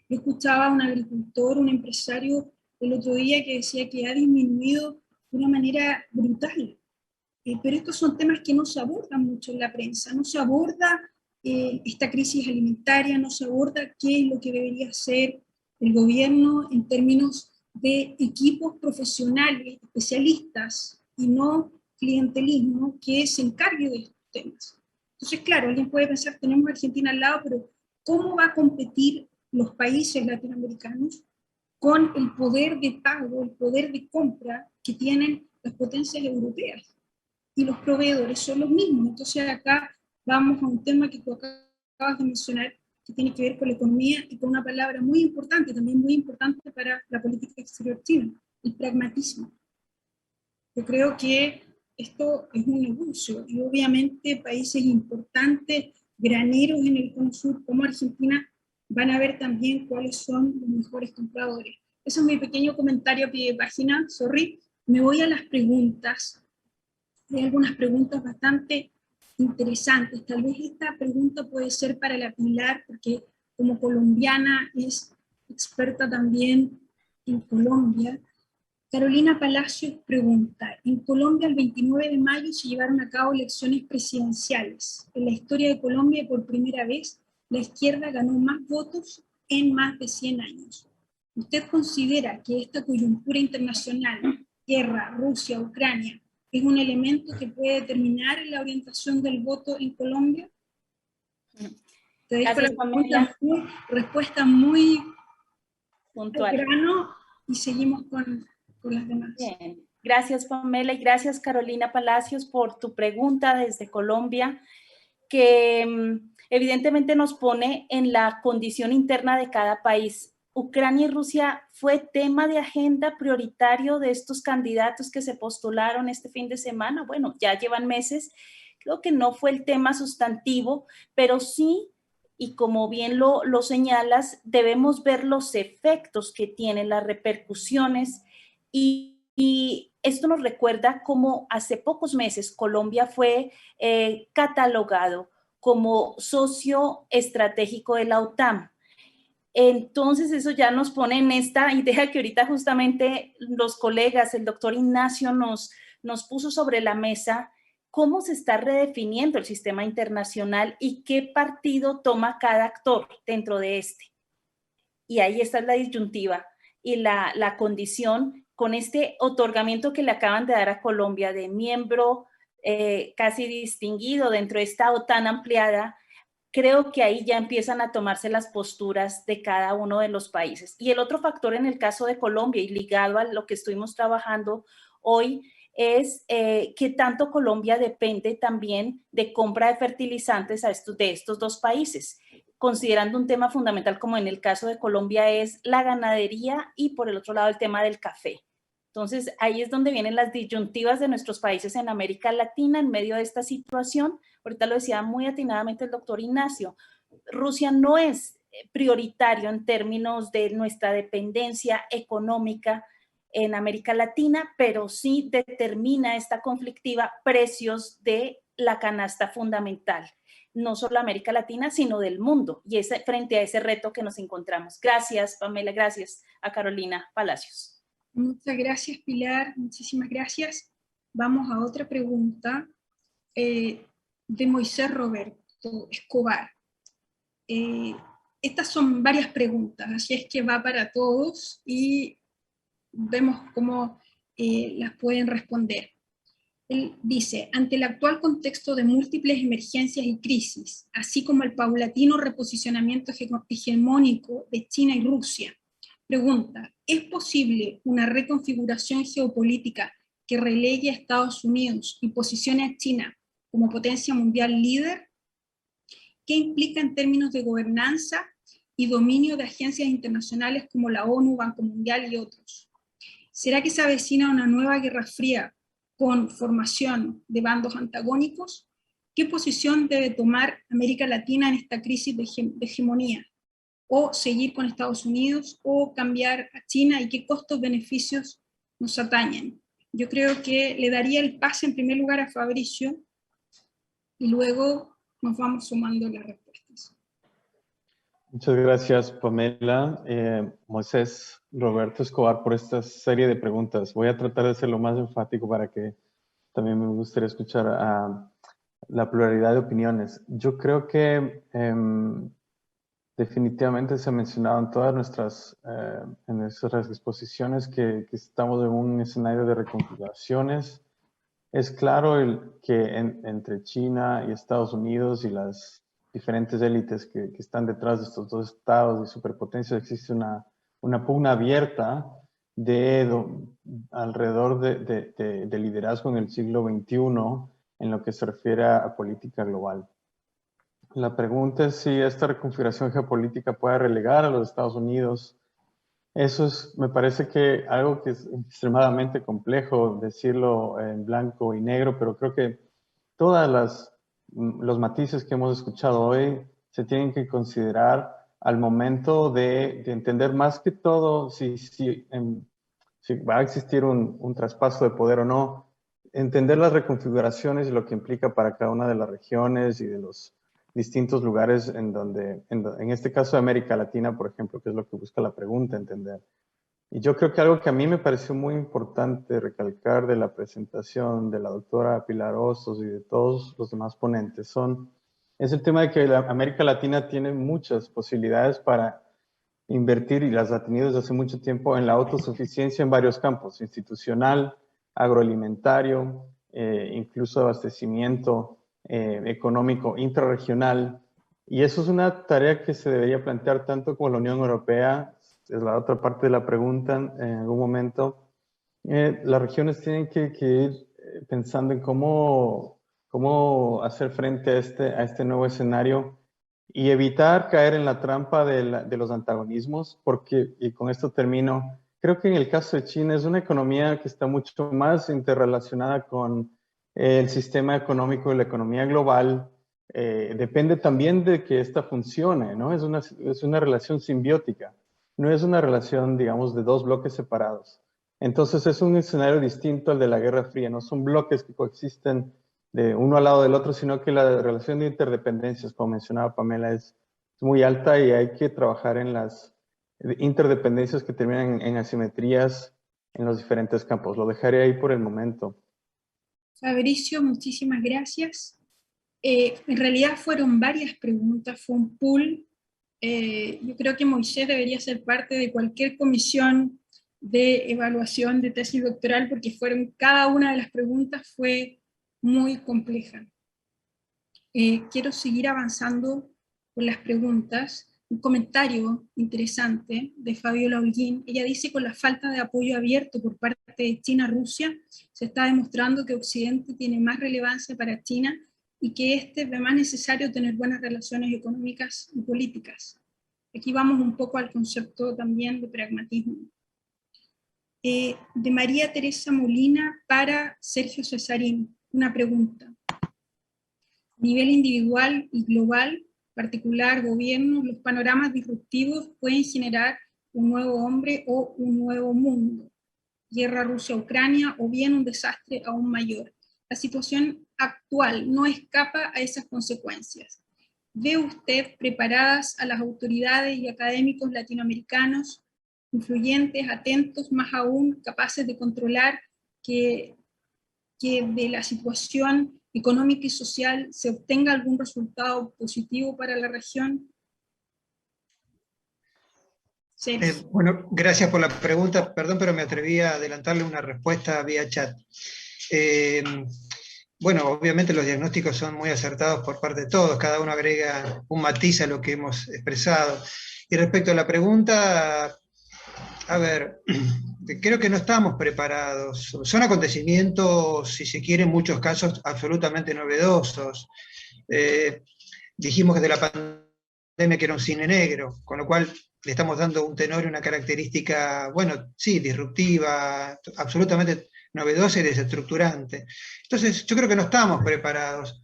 Escuchaba a un agricultor, un empresario el otro día que decía que ha disminuido de una manera brutal. Pero estos son temas que no se abordan mucho en la prensa, no se aborda esta crisis alimentaria, no se aborda qué es lo que debería hacer el gobierno en términos de equipos profesionales, especialistas y no clientelismo que se encargue de estos temas. Entonces, claro, alguien puede pensar, tenemos a Argentina al lado, pero ¿cómo va a competir los países latinoamericanos con el poder de pago, el poder de compra que tienen las potencias europeas. Y los proveedores son los mismos. Entonces acá vamos a un tema que tú acabas de mencionar, que tiene que ver con la economía y con una palabra muy importante, también muy importante para la política exterior china, el pragmatismo. Yo creo que esto es un negocio y obviamente países importantes, graneros en el Cono Sur como Argentina, van a ver también cuáles son los mejores compradores. Ese es mi pequeño comentario a pie de página, sorry. Me voy a las preguntas. Hay algunas preguntas bastante interesantes. Tal vez esta pregunta puede ser para la Pilar, porque como colombiana es experta también en Colombia. Carolina Palacios pregunta, en Colombia el 29 de mayo se llevaron a cabo elecciones presidenciales. En la historia de Colombia, por primera vez, la izquierda ganó más votos en más de 100 años. ¿Usted considera que esta coyuntura internacional, guerra, Rusia, Ucrania, es un elemento que puede determinar la orientación del voto en Colombia? Te dejo la respuesta muy puntual. Al grano y seguimos con las demás. Bien. Gracias, Pamela, y gracias, Carolina Palacios, por tu pregunta desde Colombia, que evidentemente nos pone en la condición interna de cada país. Ucrania y Rusia fue tema de agenda prioritario de estos candidatos que se postularon este fin de semana. Bueno, ya llevan meses. Creo que no fue el tema sustantivo, pero sí, y como bien lo señalas, debemos ver los efectos que tienen, las repercusiones, y esto nos recuerda cómo hace pocos meses Colombia fue catalogado como socio estratégico de la OTAN. Entonces eso ya nos pone en esta idea que ahorita justamente los colegas, el doctor Ignacio nos puso sobre la mesa, cómo se está redefiniendo el sistema internacional y qué partido toma cada actor dentro de este. Y ahí está la disyuntiva y la condición con este otorgamiento que le acaban de dar a Colombia de miembro casi distinguido dentro de esta OTAN ampliada. Creo que ahí ya empiezan a tomarse las posturas de cada uno de los países. Y el otro factor en el caso de Colombia y ligado a lo que estuvimos trabajando hoy es que tanto Colombia depende también de compra de fertilizantes de estos dos países, considerando un tema fundamental como en el caso de Colombia es la ganadería y por el otro lado el tema del café. Entonces ahí es donde vienen las disyuntivas de nuestros países en América Latina en medio de esta situación. Ahorita lo decía muy atinadamente el doctor Ignacio, Rusia no es prioritario en términos de nuestra dependencia económica en América Latina, pero sí determina esta conflictiva precios de la canasta fundamental, no solo América Latina, sino del mundo, y es frente a ese reto que nos encontramos. Gracias, Pamela, gracias a Carolina Palacios. Muchas gracias, Pilar, muchísimas gracias. Vamos a otra pregunta de Moisés Roberto Escobar. Estas son varias preguntas, así es que va para todos y vemos cómo las pueden responder. Él dice, ante el actual contexto de múltiples emergencias y crisis, así como el paulatino reposicionamiento hegemónico de China y Rusia, pregunta, ¿es posible una reconfiguración geopolítica que relegue a Estados Unidos y posicione a China como potencia mundial líder? ¿Qué implica en términos de gobernanza y dominio de agencias internacionales como la ONU, Banco Mundial y otros? ¿Será que se avecina una nueva guerra fría con formación de bandos antagónicos? ¿Qué posición debe tomar América Latina en esta crisis de hegemonía? ¿O seguir con Estados Unidos o cambiar a China? ¿Y qué costos-beneficios nos atañen? Yo creo que le daría el pase en primer lugar a Fabricio y luego nos vamos sumando las respuestas. Muchas gracias, Pamela, Moisés, Roberto Escobar, por esta serie de preguntas. Voy a tratar de ser lo más enfático para que también me gustaría escuchar la pluralidad de opiniones. Yo creo que definitivamente se ha mencionado en todas nuestras exposiciones que estamos en un escenario de reconfiguraciones. Es claro que entre China y Estados Unidos y las diferentes élites que están detrás de estos dos estados y superpotencias existe una una pugna abierta alrededor de liderazgo en el siglo XXI en lo que se refiere a política global. La pregunta es si esta reconfiguración geopolítica puede relegar a los Estados Unidos. Eso es, me parece que algo que es extremadamente complejo decirlo en blanco y negro, pero creo que todos los matices que hemos escuchado hoy se tienen que considerar al momento de entender más que todo si va a existir un traspaso de poder o no, entender las reconfiguraciones y lo que implica para cada una de las regiones y de los distintos lugares en este caso de América Latina, por ejemplo, que es lo que busca la pregunta, entender. Y yo creo que algo que a mí me pareció muy importante recalcar de la presentación de la doctora Pilar Hostos y de todos los demás ponentes es el tema de que la América Latina tiene muchas posibilidades para invertir, y las ha tenido desde hace mucho tiempo, en la autosuficiencia en varios campos: institucional, agroalimentario, incluso abastecimiento económico intrarregional. Y eso es una tarea que se debería plantear tanto como la Unión Europea. Es la otra parte de la pregunta en algún momento. Las regiones tienen que ir pensando en cómo hacer frente a este nuevo escenario y evitar caer en la trampa de los antagonismos, porque, y con esto termino, creo que en el caso de China es una economía que está mucho más interrelacionada con el sistema económico y la economía global. Depende también de que esta funcione, ¿no? Es una relación simbiótica, no es una relación, digamos, de dos bloques separados. Entonces es un escenario distinto al de la Guerra Fría, no son bloques que coexisten de uno al lado del otro, sino que la relación de interdependencias, como mencionaba Pamela, es muy alta, y hay que trabajar en las interdependencias que terminan en asimetrías en los diferentes campos. Lo dejaré ahí por el momento. Fabricio, muchísimas gracias. En realidad fueron varias preguntas, fue un pool. Yo creo que Moisés debería ser parte de cualquier comisión de evaluación de tesis doctoral, porque cada una de las preguntas fue muy compleja. Quiero seguir avanzando con las preguntas. Un comentario interesante de Fabiola Holguín. Ella dice: con la falta de apoyo abierto por parte de China a Rusia, se está demostrando que Occidente tiene más relevancia para China y que es más necesario tener buenas relaciones económicas y políticas. Aquí vamos un poco al concepto también de pragmatismo. De María Teresa Molina para Sergio Cesarín, una pregunta. A nivel individual y global, particular, gobierno, los panoramas disruptivos pueden generar un nuevo hombre o un nuevo mundo, guerra Rusia-Ucrania o bien un desastre aún mayor. La situación actual no escapa a esas consecuencias. ¿Ve usted preparadas a las autoridades y académicos latinoamericanos, influyentes, atentos, más aún capaces de controlar que de la situación económica y social se obtenga algún resultado positivo para la región? Bueno, gracias por la pregunta. Perdón, pero me atreví a adelantarle una respuesta vía chat. Bueno, obviamente los diagnósticos son muy acertados por parte de todos, cada uno agrega un matiz a lo que hemos expresado. Y respecto a la pregunta, a ver, creo que no estamos preparados. Son acontecimientos, si se quiere, en muchos casos absolutamente novedosos. Dijimos que de la pandemia que era un cine negro, con lo cual le estamos dando un tenor y una característica, bueno, sí, disruptiva, absolutamente novedosa y desestructurante. Entonces, yo creo que no estamos preparados.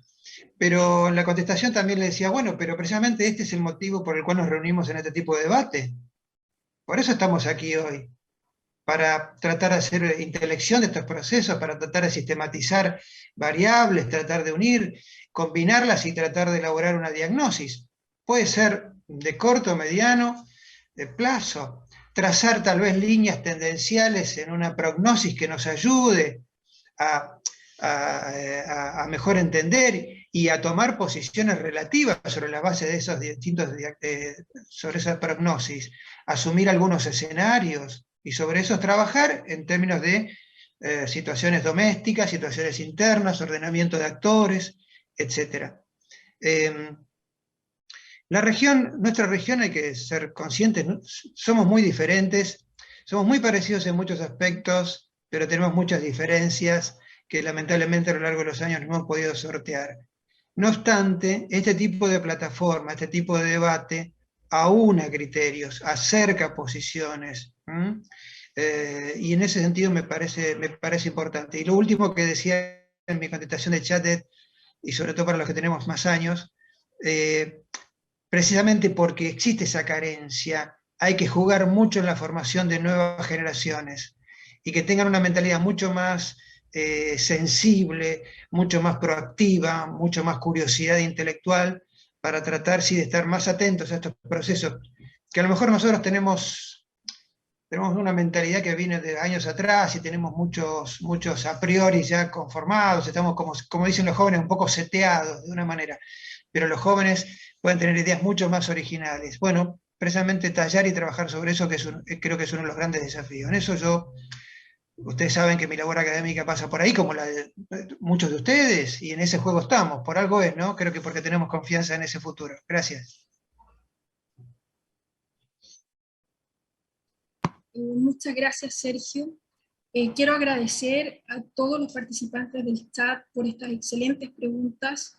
Pero en la contestación también le decía, bueno, pero precisamente este es el motivo por el cual nos reunimos en este tipo de debate. Por eso estamos aquí hoy, para tratar de hacer intelección de estos procesos, para tratar de sistematizar variables, tratar de unir, combinarlas y tratar de elaborar una diagnosis. Puede ser de corto, mediano, de plazo, trazar tal vez líneas tendenciales en una prognosis que nos ayude a mejor entender y a tomar posiciones relativas sobre la base de esos distintos, sobre esa prognosis, asumir algunos escenarios y sobre esos trabajar en términos de situaciones domésticas, situaciones internas, ordenamiento de actores, etc. Nuestra región, hay que ser conscientes, ¿no? Somos muy diferentes, somos muy parecidos en muchos aspectos, pero tenemos muchas diferencias que lamentablemente a lo largo de los años no hemos podido sortear. No obstante, este tipo de plataforma, este tipo de debate, aúna criterios, acerca posiciones, y en ese sentido me parece importante. Y lo último que decía en mi contestación de chat, y sobre todo para los que tenemos más años, precisamente porque existe esa carencia, hay que jugar mucho en la formación de nuevas generaciones y que tengan una mentalidad mucho más sensible, mucho más proactiva, mucho más curiosidad intelectual, para tratar sí, de estar más atentos a estos procesos, que a lo mejor nosotros tenemos una mentalidad que viene de años atrás y tenemos muchos a priori ya conformados, estamos como dicen los jóvenes, un poco seteados de una manera, pero los jóvenes pueden tener ideas mucho más originales. Bueno, precisamente tallar y trabajar sobre eso, creo que es uno de los grandes desafíos. En eso ustedes saben que mi labor académica pasa por ahí, como la de muchos de ustedes, y en ese juego estamos, por algo es, ¿no? Creo que porque tenemos confianza en ese futuro. Gracias. Muchas gracias, Sergio. Quiero agradecer a todos los participantes del chat por estas excelentes preguntas.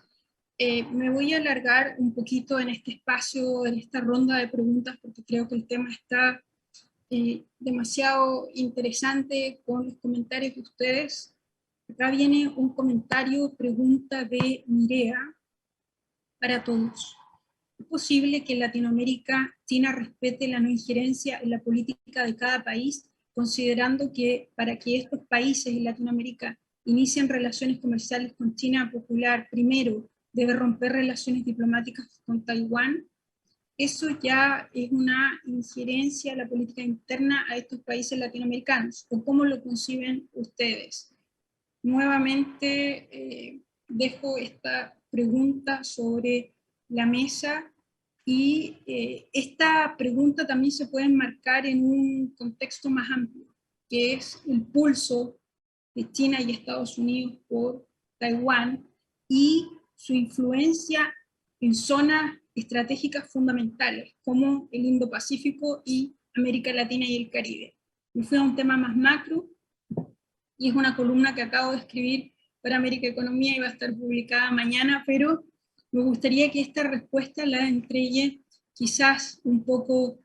Me voy a alargar un poquito en este espacio, en esta ronda de preguntas, porque creo que el tema está demasiado interesante con los comentarios de ustedes. Acá viene un comentario, pregunta de Mirea para todos. ¿Es posible que en Latinoamérica China respete la no injerencia en la política de cada país, considerando que para que estos países en Latinoamérica inicien relaciones comerciales con China popular, primero debe romper relaciones diplomáticas con Taiwán? Eso ya es una injerencia a la política interna a estos países latinoamericanos, ¿o cómo lo conciben ustedes? Nuevamente dejo esta pregunta sobre la mesa, y esta pregunta también se puede enmarcar en un contexto más amplio, que es el pulso de China y Estados Unidos por Taiwán y su influencia en zonas estratégicas fundamentales como el Indo-Pacífico y América Latina y el Caribe. Me fui a un tema más macro, y es una columna que acabo de escribir para América Economía y va a estar publicada mañana, pero me gustaría que esta respuesta la entregue quizás un poco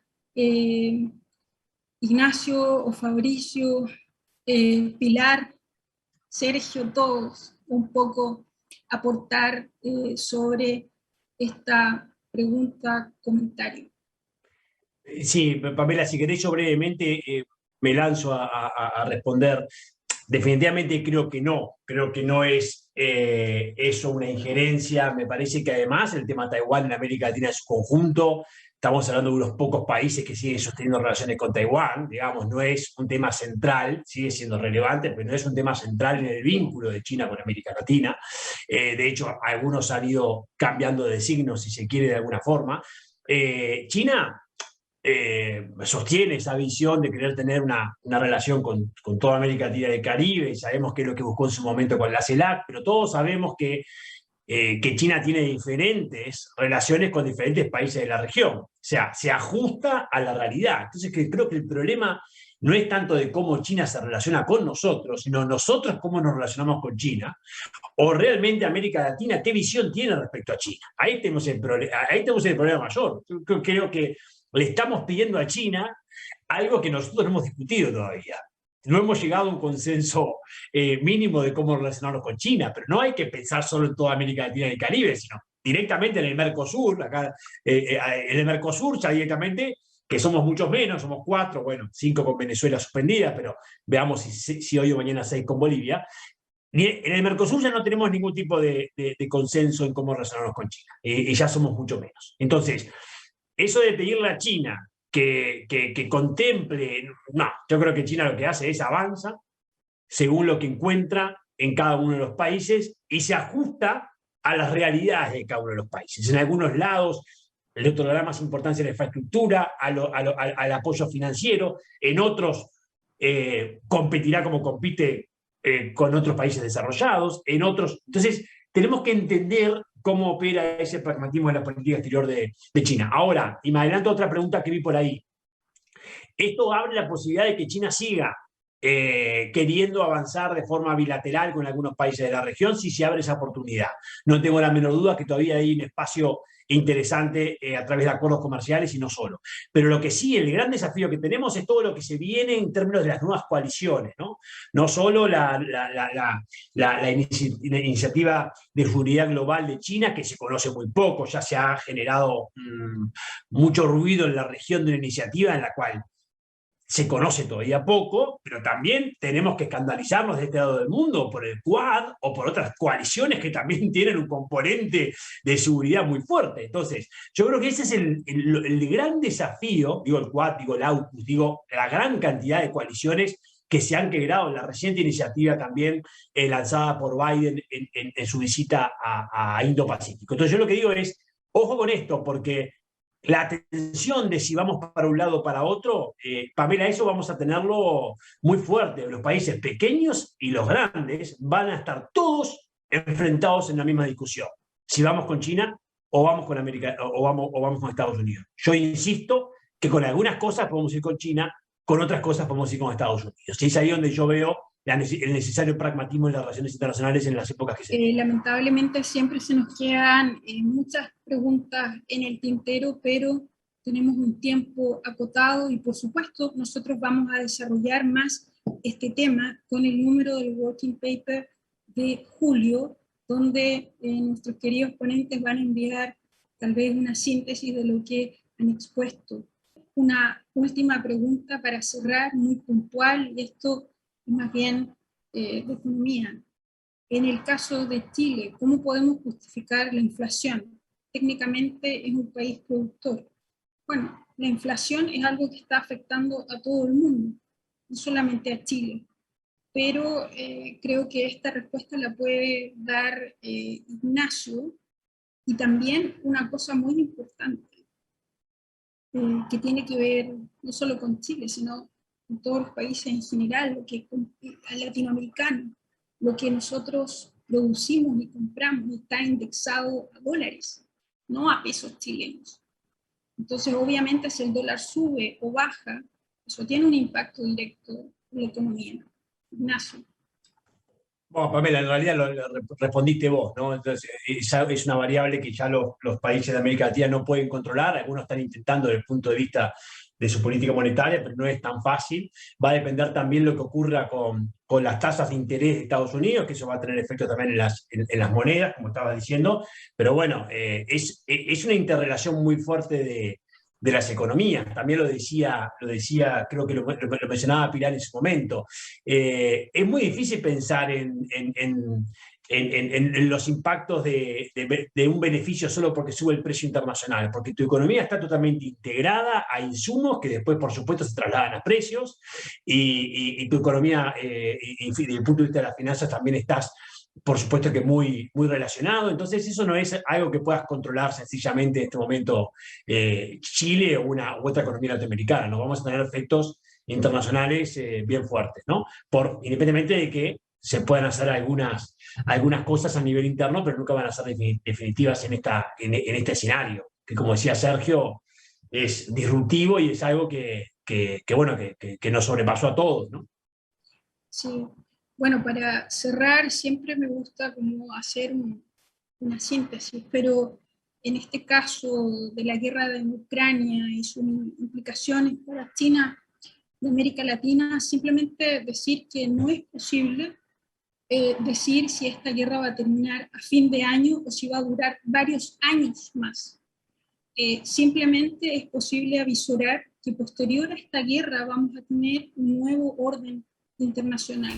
Ignacio o Fabricio, Pilar, Sergio, todos, un poco aportar sobre esta pregunta, comentario. Sí, Pamela, si querés yo brevemente me lanzo a responder. Definitivamente creo que no es eso una injerencia. Me parece que además el tema Taiwán en América Latina es su conjunto. Estamos hablando de unos pocos países que siguen sosteniendo relaciones con Taiwán, digamos, no es un tema central, sigue siendo relevante, pero no es un tema central en el vínculo de China con América Latina. De hecho, algunos han ido cambiando de signo, si se quiere, de alguna forma. China sostiene esa visión de querer tener una relación con toda América Latina y el Caribe, y sabemos que es lo que buscó en su momento con la CELAC, pero todos sabemos que China tiene diferentes relaciones con diferentes países de la región. O sea, se ajusta a la realidad. Entonces creo que el problema no es tanto de cómo China se relaciona con nosotros, sino nosotros cómo nos relacionamos con China, o realmente América Latina qué visión tiene respecto a China. Ahí tenemos el problema mayor. Creo que le estamos pidiendo a China algo que nosotros no hemos discutido todavía. No hemos llegado a un consenso mínimo de cómo relacionarnos con China, pero no hay que pensar solo en toda América Latina y el Caribe, sino directamente en el Mercosur. Acá, en el Mercosur ya directamente, que somos muchos menos, somos 4, bueno, 5 con Venezuela suspendida, pero veamos si hoy o mañana 6 con Bolivia. En el Mercosur ya no tenemos ningún tipo de consenso en cómo relacionarnos con China, y ya somos mucho menos. Entonces, eso de pedirle a China que contemple, no, yo creo que China lo que hace es avanza según lo que encuentra en cada uno de los países y se ajusta a las realidades de cada uno de los países. En algunos lados le otorgará más importancia a la infraestructura, al apoyo financiero, en otros competirá como compite con otros países desarrollados, en otros. Entonces, tenemos que entender cómo opera ese pragmatismo en la política exterior de China. Ahora, y me adelanto a otra pregunta que vi por ahí. Esto abre la posibilidad de que China siga queriendo avanzar de forma bilateral con algunos países de la región si se abre esa oportunidad. No tengo la menor duda que todavía hay un espacio interesante a través de acuerdos comerciales y no solo. Pero lo que sí, el gran desafío que tenemos es todo lo que se viene en términos de las nuevas coaliciones, ¿no? No solo la iniciativa de seguridad global de China, que se conoce muy poco, ya se ha generado mucho ruido en la región de una iniciativa en la cual se conoce todavía poco, pero también tenemos que escandalizarnos de este lado del mundo por el Quad o por otras coaliciones que también tienen un componente de seguridad muy fuerte. Entonces, yo creo que ese es el gran desafío, digo el Quad, digo el AUKUS, digo la gran cantidad de coaliciones que se han creado en la reciente iniciativa también lanzada por Biden en su visita a Indo-Pacífico. Entonces, yo lo que digo es, ojo con esto, porque la atención de si vamos para un lado o para otro, Pamela, eso vamos a tenerlo muy fuerte. Los países pequeños y los grandes van a estar todos enfrentados en la misma discusión. Si vamos con China o vamos con América o vamos con Estados Unidos. Yo insisto que con algunas cosas podemos ir con China, con otras cosas podemos ir con Estados Unidos. Y es ahí donde yo veo el necesario pragmatismo en las relaciones internacionales en las épocas que se vienen. Lamentablemente siempre se nos quedan muchas preguntas en el tintero, pero tenemos un tiempo acotado y por supuesto nosotros vamos a desarrollar más este tema con el número del Working Paper de julio, donde nuestros queridos ponentes van a enviar tal vez una síntesis de lo que han expuesto. Una última pregunta para cerrar, muy puntual, y esto más bien de economía. En el caso de Chile, ¿cómo podemos justificar la inflación? Técnicamente es un país productor. Bueno, la inflación es algo que está afectando a todo el mundo, no solamente a Chile. Pero creo que esta respuesta la puede dar Ignacio, y también una cosa muy importante, que tiene que ver no solo con Chile, sino en todos los países en general, lo que latinoamericano, lo que nosotros producimos y compramos está indexado a dólares, no a pesos chilenos. Entonces, obviamente, si el dólar sube o baja, eso tiene un impacto directo en la economía. Ignacio. Bueno, Pamela, en realidad lo respondiste vos, ¿no? Entonces, es una variable que ya los países de América Latina no pueden controlar. Algunos están intentando desde el punto de vista de su política monetaria, pero no es tan fácil. Va a depender también lo que ocurra con las tasas de interés de Estados Unidos, que eso va a tener efecto también en las monedas, como estabas diciendo. Pero bueno, es una interrelación muy fuerte de las economías. También lo decía, creo que lo mencionaba Pilar en su momento. Es muy difícil pensar en los impactos de un beneficio solo porque sube el precio internacional, porque tu economía está totalmente integrada a insumos que después, por supuesto, se trasladan a precios, y tu economía, y desde el punto de vista de las finanzas, también estás, por supuesto, que muy, muy relacionado. Entonces eso no es algo que puedas controlar sencillamente en este momento Chile u otra economía latinoamericana, ¿no? Vamos a tener efectos internacionales bien fuertes, ¿no? Independientemente de que se puedan hacer algunas cosas a nivel interno, pero nunca van a ser definitivas en este escenario, que, como decía Sergio, es disruptivo y es algo que nos sobrepasó a todos, ¿no? Sí. Bueno, para cerrar, siempre me gusta como hacer una síntesis, pero en este caso de la guerra de Ucrania y sus implicaciones para China de América Latina, simplemente decir que no es posible decir si esta guerra va a terminar a fin de año o si va a durar varios años más. Simplemente es posible avisorar que posterior a esta guerra vamos a tener un nuevo orden internacional.